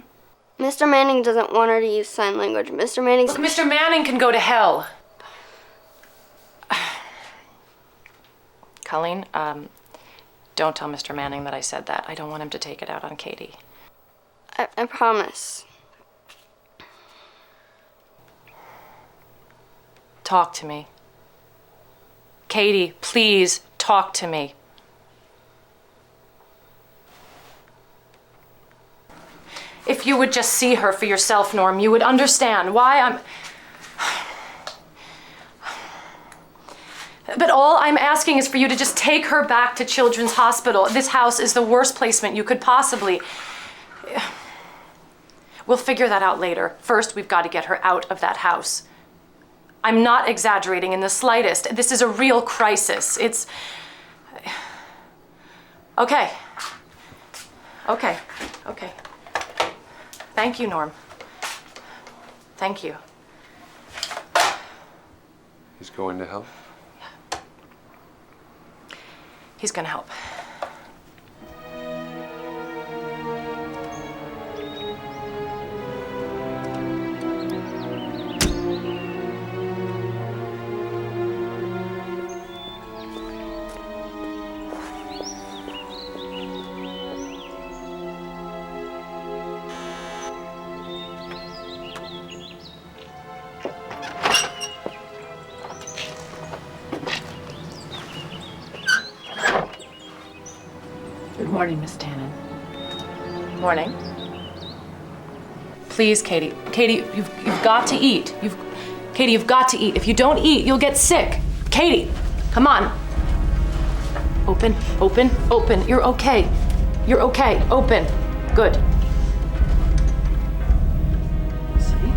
Mr. Manning doesn't want her to use sign language. Mr. Manning's... Look, Mr. Manning can go to hell. Colleen, don't tell Mr. Manning that I said that. I don't want him to take it out on Katie. I promise. Talk to me. Katie, please talk to me. If you would just see her for yourself, Norm, you would understand why I'm... But all I'm asking is for you to just take her back to Children's Hospital. This house is the worst placement you could possibly... We'll figure that out later. First, we've got to get her out of that house. I'm not exaggerating in the slightest. This is a real crisis. It's... Okay. Okay. Okay. Thank you, Norm. Thank you. He's going to help? He's gonna help. Good morning, Miss Tannen. Morning. Please, Katie. Katie, you've got to eat. Katie, you've got to eat. If you don't eat, you'll get sick. Katie, come on. Open, open, open. You're okay. You're okay. Open. Good. See?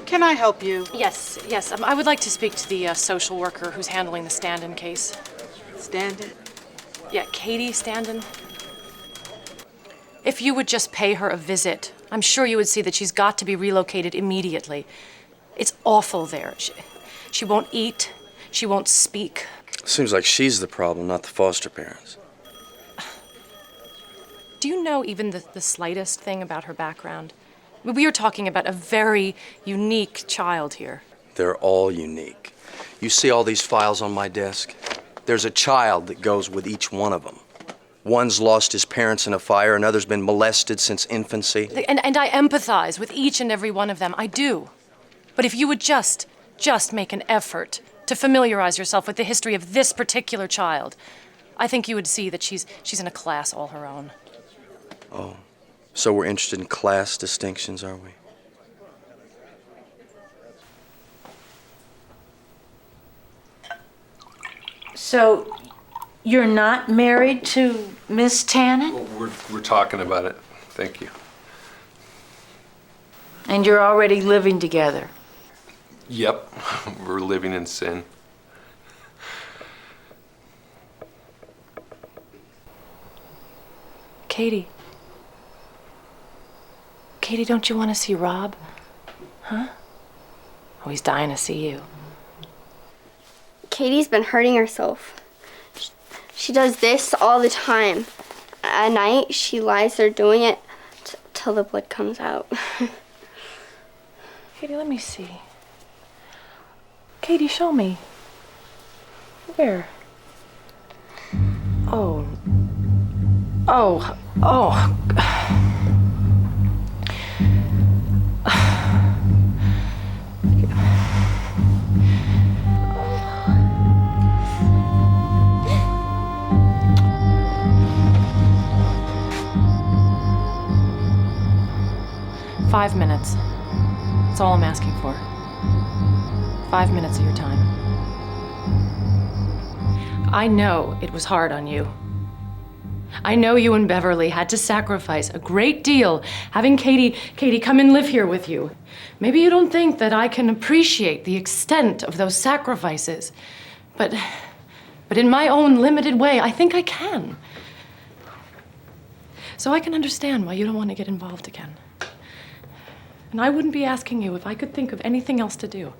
Can I help you? Yes, yes. I would like to speak to the social worker who's handling the Standen case. Standen? Yeah, Katie Standen. If you would just pay her a visit, I'm sure you would see that she's got to be relocated immediately. It's awful there. She won't eat. She won't speak. Seems like she's the problem, not the foster parents. Do you know even the slightest thing about her background? We are talking about a very unique child here. They're all unique. You see all these files on my desk? There's a child that goes with each one of them. One's lost his parents in a fire, another's been molested since infancy. And I empathize with each and every one of them. I do. But if you would just make an effort to familiarize yourself with the history of this particular child, I think you would see that she's in a class all her own. Oh, so we're interested in class distinctions, are we? So, you're not married to Miss Tannen? Well, we're talking about it. Thank you. And you're already living together? Yep, we're living in sin. Katie. Katie, don't you want to see Rob? Huh? Oh, he's dying to see you. Katie's been hurting herself. She does this all the time. At night, she lies there doing it till the blood comes out. Katie, let me see. Katie, show me. Where? Oh. Oh. Oh. 5 minutes. That's all I'm asking for. 5 minutes of your time. I know it was hard on you. I know you and Beverly had to sacrifice a great deal having Katie come and live here with you. Maybe you don't think that I can appreciate the extent of those sacrifices, but in my own limited way, I think I can. So I can understand why you don't want to get involved again. And I wouldn't be asking you if I could think of anything else to do.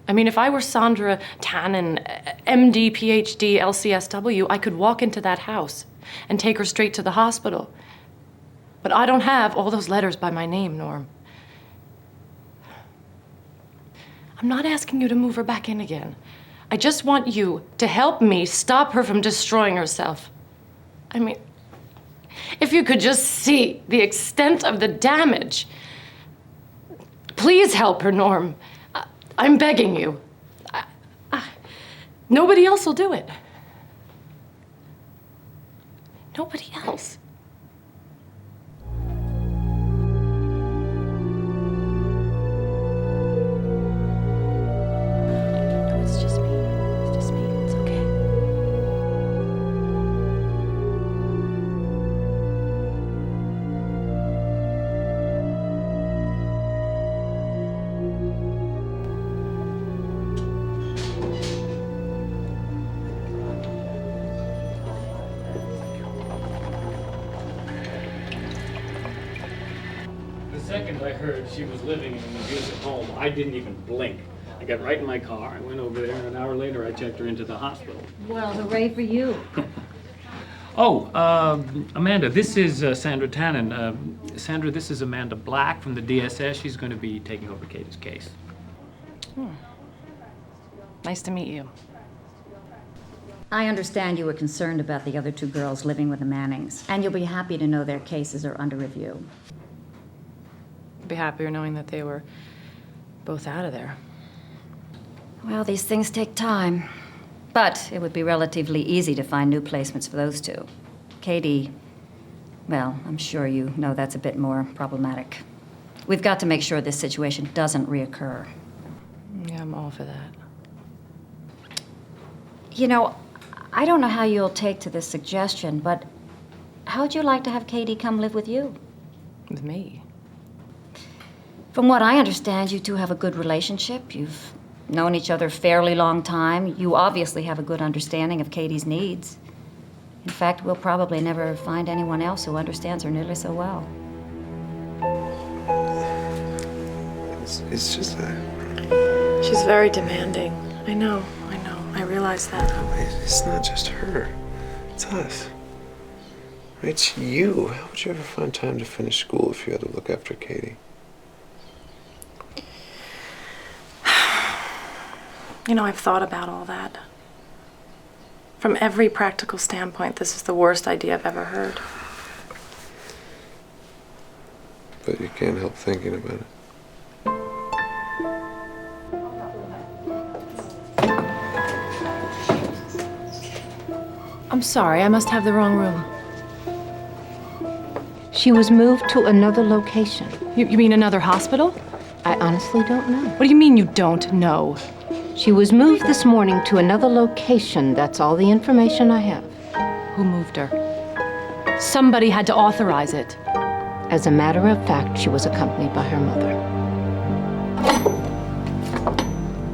I mean, if I were Sandra Tannen, MD, PhD, LCSW, I could walk into that house and take her straight to the hospital. But I don't have all those letters by my name, Norm. I'm not asking you to move her back in again. I just want you to help me stop her from destroying herself. I mean, if you could just see the extent of the damage. Please help her, Norm. I'm begging you. Nobody else will do it. Nobody else. No, it's just me. It's just me. It's okay. The second I heard she was living in an abusive home, I didn't even blink. I got right in my car, I went over there, and an hour later I checked her into the hospital. Well, hooray for you. Oh, Amanda, this is Sandra Tannen. Sandra, this is Amanda Black from the DSS. She's going to be taking over Katie's case. Nice to meet you. I understand you were concerned about the other two girls living with the Mannings, and you'll be happy to know their cases are under review. I'd be happier knowing that they were both out of there. Well, these things take time. But it would be relatively easy to find new placements for those two. Katie, well, I'm sure you know that's a bit more problematic. We've got to make sure this situation doesn't reoccur. Yeah, I'm all for that. You know, I don't know how you'll take to this suggestion, but how'd you like to have Katie come live with you? With me? From what I understand, you two have a good relationship. You've known each other a fairly long time. You obviously have a good understanding of Katie's needs. In fact, we'll probably never find anyone else who understands her nearly so well. It's just She's very demanding. I know. I realize that. It's not just her. It's us. It's you. How would you ever find time to finish school if you had to look after Katie? You know, I've thought about all that. From every practical standpoint, this is the worst idea I've ever heard. But you can't help thinking about it. I'm sorry, I must have the wrong room. She was moved to another location. You mean another hospital? I honestly don't know. What do you mean you don't know? She was moved this morning to another location. That's all the information I have. Who moved her? Somebody had to authorize it. As a matter of fact, she was accompanied by her mother.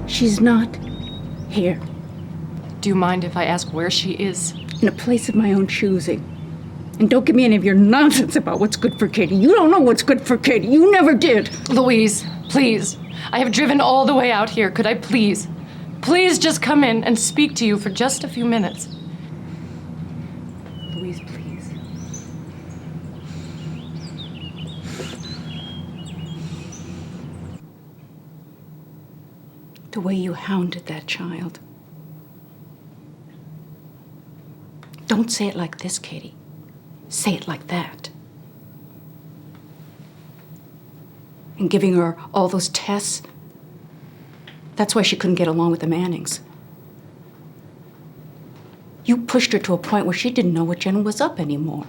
She's not here. Do you mind if I ask where she is? In a place of my own choosing. And don't give me any of your nonsense about what's good for Katie. You don't know what's good for Katie. You never did. Louise, please. I have driven all the way out here. Could I please just come in and speak to you for just a few minutes? Louise, please. The way you hounded that child. Don't say it like this, Katie. Say it like that. And giving her all those tests. That's why she couldn't get along with the Mannings. You pushed her to a point where she didn't know what Jen was up anymore.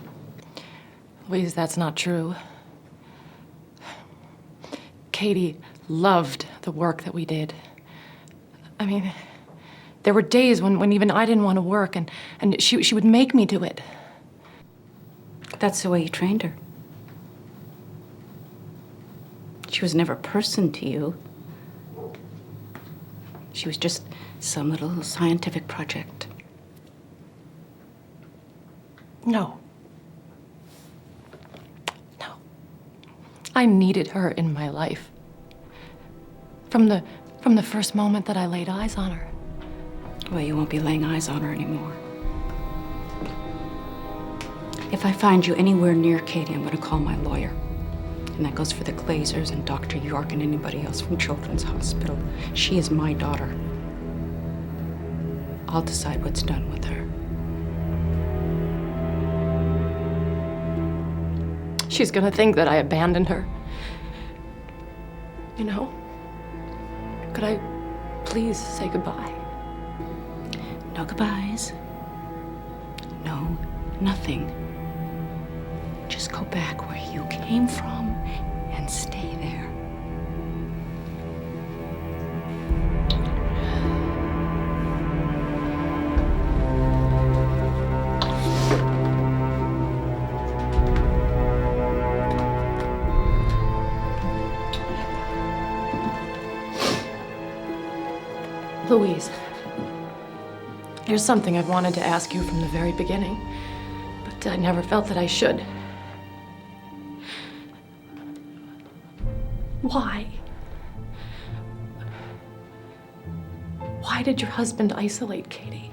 Louise, that's not true. Katie loved the work that we did. I mean, there were days when even I didn't want to work, and she would make me do it. That's the way you trained her. She was never a person to you. She was just some little scientific project. No. I needed her in my life. From the first moment that I laid eyes on her. Well, you won't be laying eyes on her anymore. If I find you anywhere near Katie, I'm going to call my lawyer. And that goes for the Glazers and Dr. York and anybody else from Children's Hospital. She is my daughter. I'll decide what's done with her. She's gonna think that I abandoned her. You know? Could I please say goodbye? No goodbyes. No, nothing. Just go back where you came from and stay there. Louise, there's something I've wanted to ask you from the very beginning, but I never felt that I should. Why? Why did your husband isolate Katie?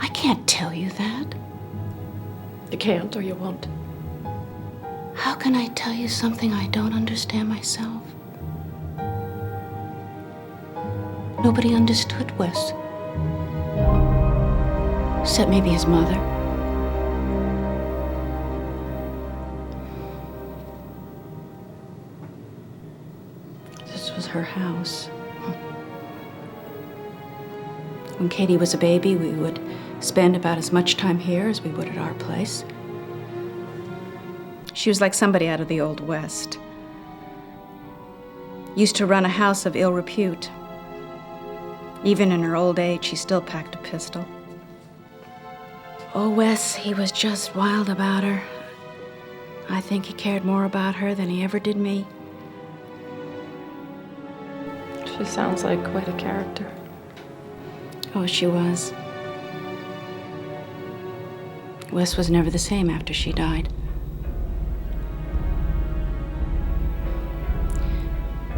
I can't tell you that. You can't or you won't. How can I tell you something I don't understand myself? Nobody understood Wes. Except maybe his mother. This was her house. When Katie was a baby, we would spend about as much time here as we would at our place. She was like somebody out of the Old West. Used to run a house of ill repute. Even in her old age, she still packed a pistol. Oh, Wes, he was just wild about her. I think he cared more about her than he ever did me. She sounds like quite a character. Oh, she was. Wes was never the same after she died.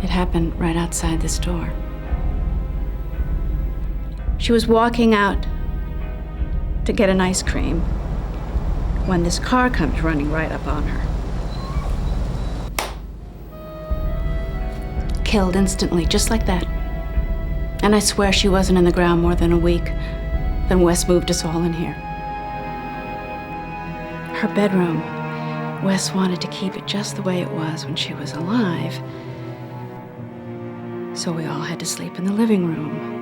It happened right outside this door. She was walking out to get an ice cream when this car comes running right up on her. Killed instantly, just like that. And I swear she wasn't in the ground more than a week. Then Wes moved us all in here. Her bedroom, Wes wanted to keep it just the way it was when she was alive. So we all had to sleep in the living room.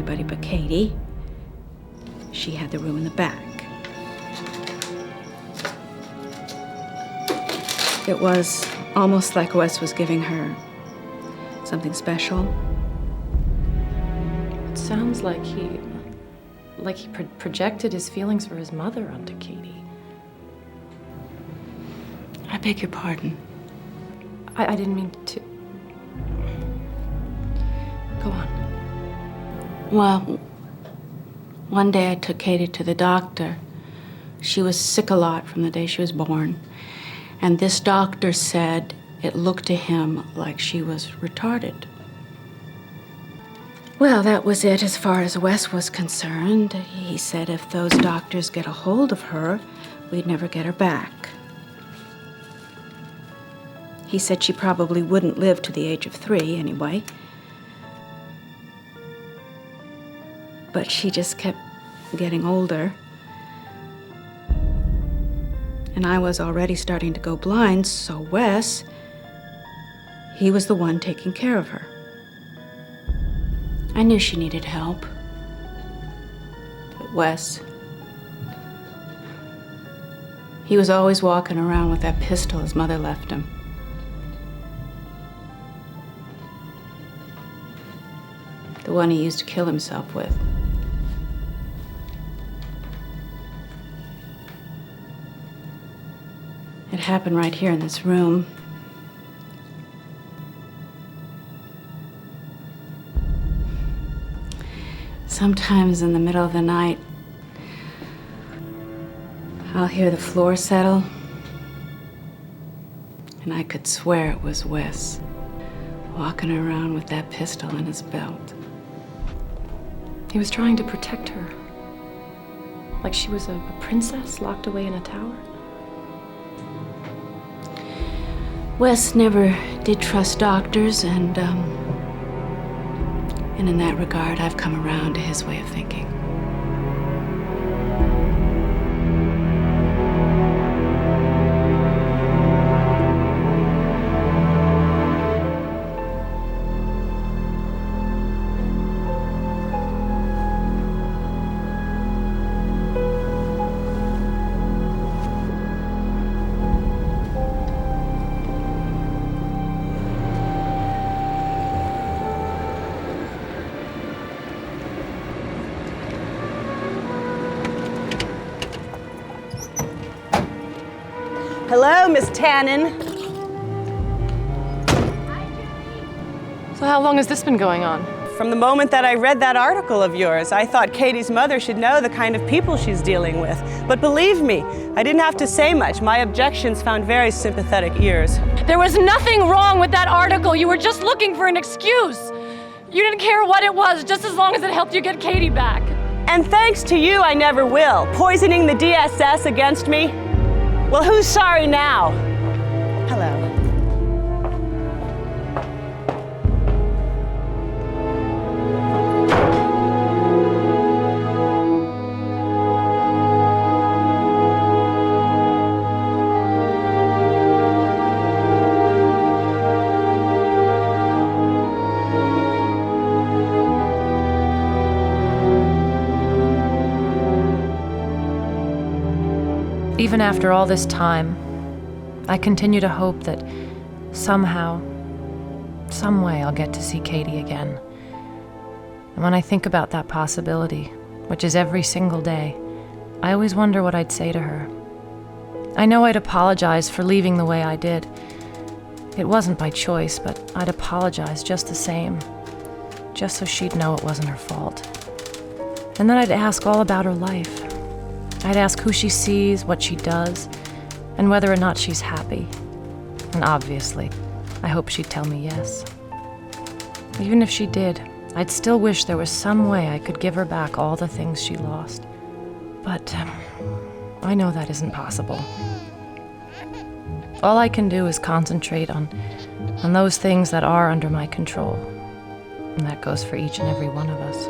anybody but Katie. She had the room in the back. It was almost like Wes was giving her something special. It sounds like he projected his feelings for his mother onto Katie. I beg your pardon. I didn't mean to. Go on. Well, one day I took Katie to the doctor. She was sick a lot from the day she was born. And this doctor said it looked to him like she was retarded. Well, that was it as far as Wes was concerned. He said if those doctors get a hold of her, we'd never get her back. He said she probably wouldn't live to the age of 3 anyway. But she just kept getting older. And I was already starting to go blind, so Wes, he was the one taking care of her. I knew she needed help. But Wes, he was always walking around with that pistol his mother left him. The one he used to kill himself with. It happened right here in this room. Sometimes in the middle of the night, I'll hear the floor settle, and I could swear it was Wes, walking around with that pistol in his belt. He was trying to protect her. Like she was a princess locked away in a tower. Wes never did trust doctors, and in that regard, I've come around to his way of thinking. Hello, Miss Tannen. So how long has this been going on? From the moment that I read that article of yours, I thought Katie's mother should know the kind of people she's dealing with. But believe me, I didn't have to say much. My objections found very sympathetic ears. There was nothing wrong with that article. You were just looking for an excuse. You didn't care what it was, just as long as it helped you get Katie back. And thanks to you, I never will. Poisoning the DSS against me? Well, who's sorry now? Hello. Even after all this time, I continue to hope that somehow, some way, I'll get to see Katie again. And when I think about that possibility, which is every single day, I always wonder what I'd say to her. I know I'd apologize for leaving the way I did. It wasn't by choice, but I'd apologize just the same, just so she'd know it wasn't her fault. And then I'd ask all about her life. I'd ask who she sees, what she does, and whether or not she's happy. And obviously, I hope she'd tell me yes. Even if she did, I'd still wish there was some way I could give her back all the things she lost. But I know that isn't possible. All I can do is concentrate on those things that are under my control. And that goes for each and every one of us.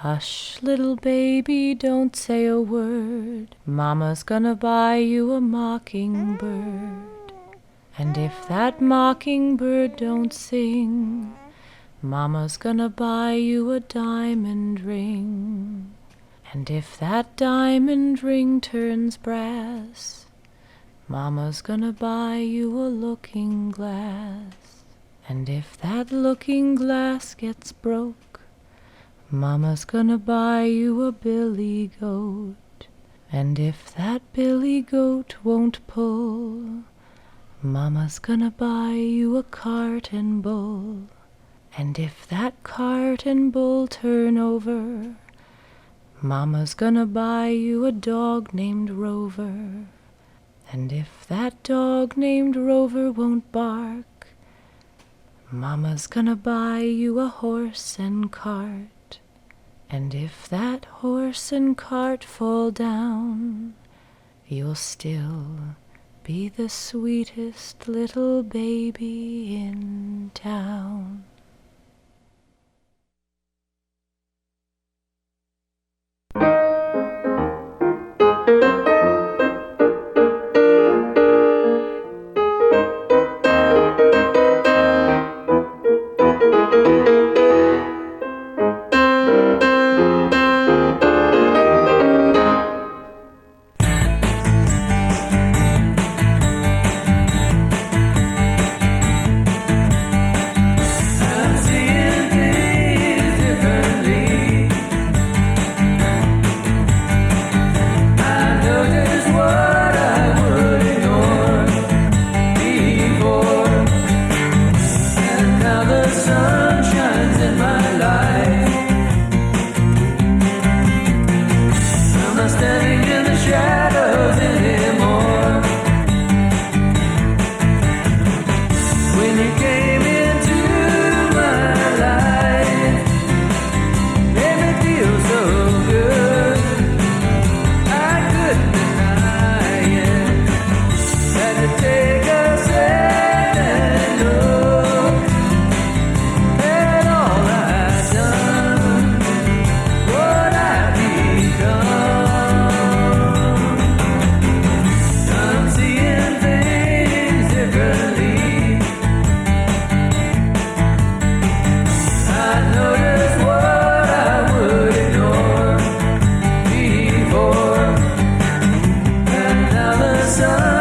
Hush. Hush, little baby, don't say a word. Mama's gonna buy you a mockingbird. And if that mockingbird don't sing, Mama's gonna buy you a diamond ring. And if that diamond ring turns brass, Mama's gonna buy you a looking glass. And if that looking glass gets broke, Mama's gonna buy you a billy goat. And if that billy goat won't pull, Mama's gonna buy you a cart and bull. And if that cart and bull turn over, Mama's gonna buy you a dog named Rover. And if that dog named Rover won't bark, Mama's gonna buy you a horse and cart. And if that horse and cart fall down, you'll still be the sweetest little baby in town. sun.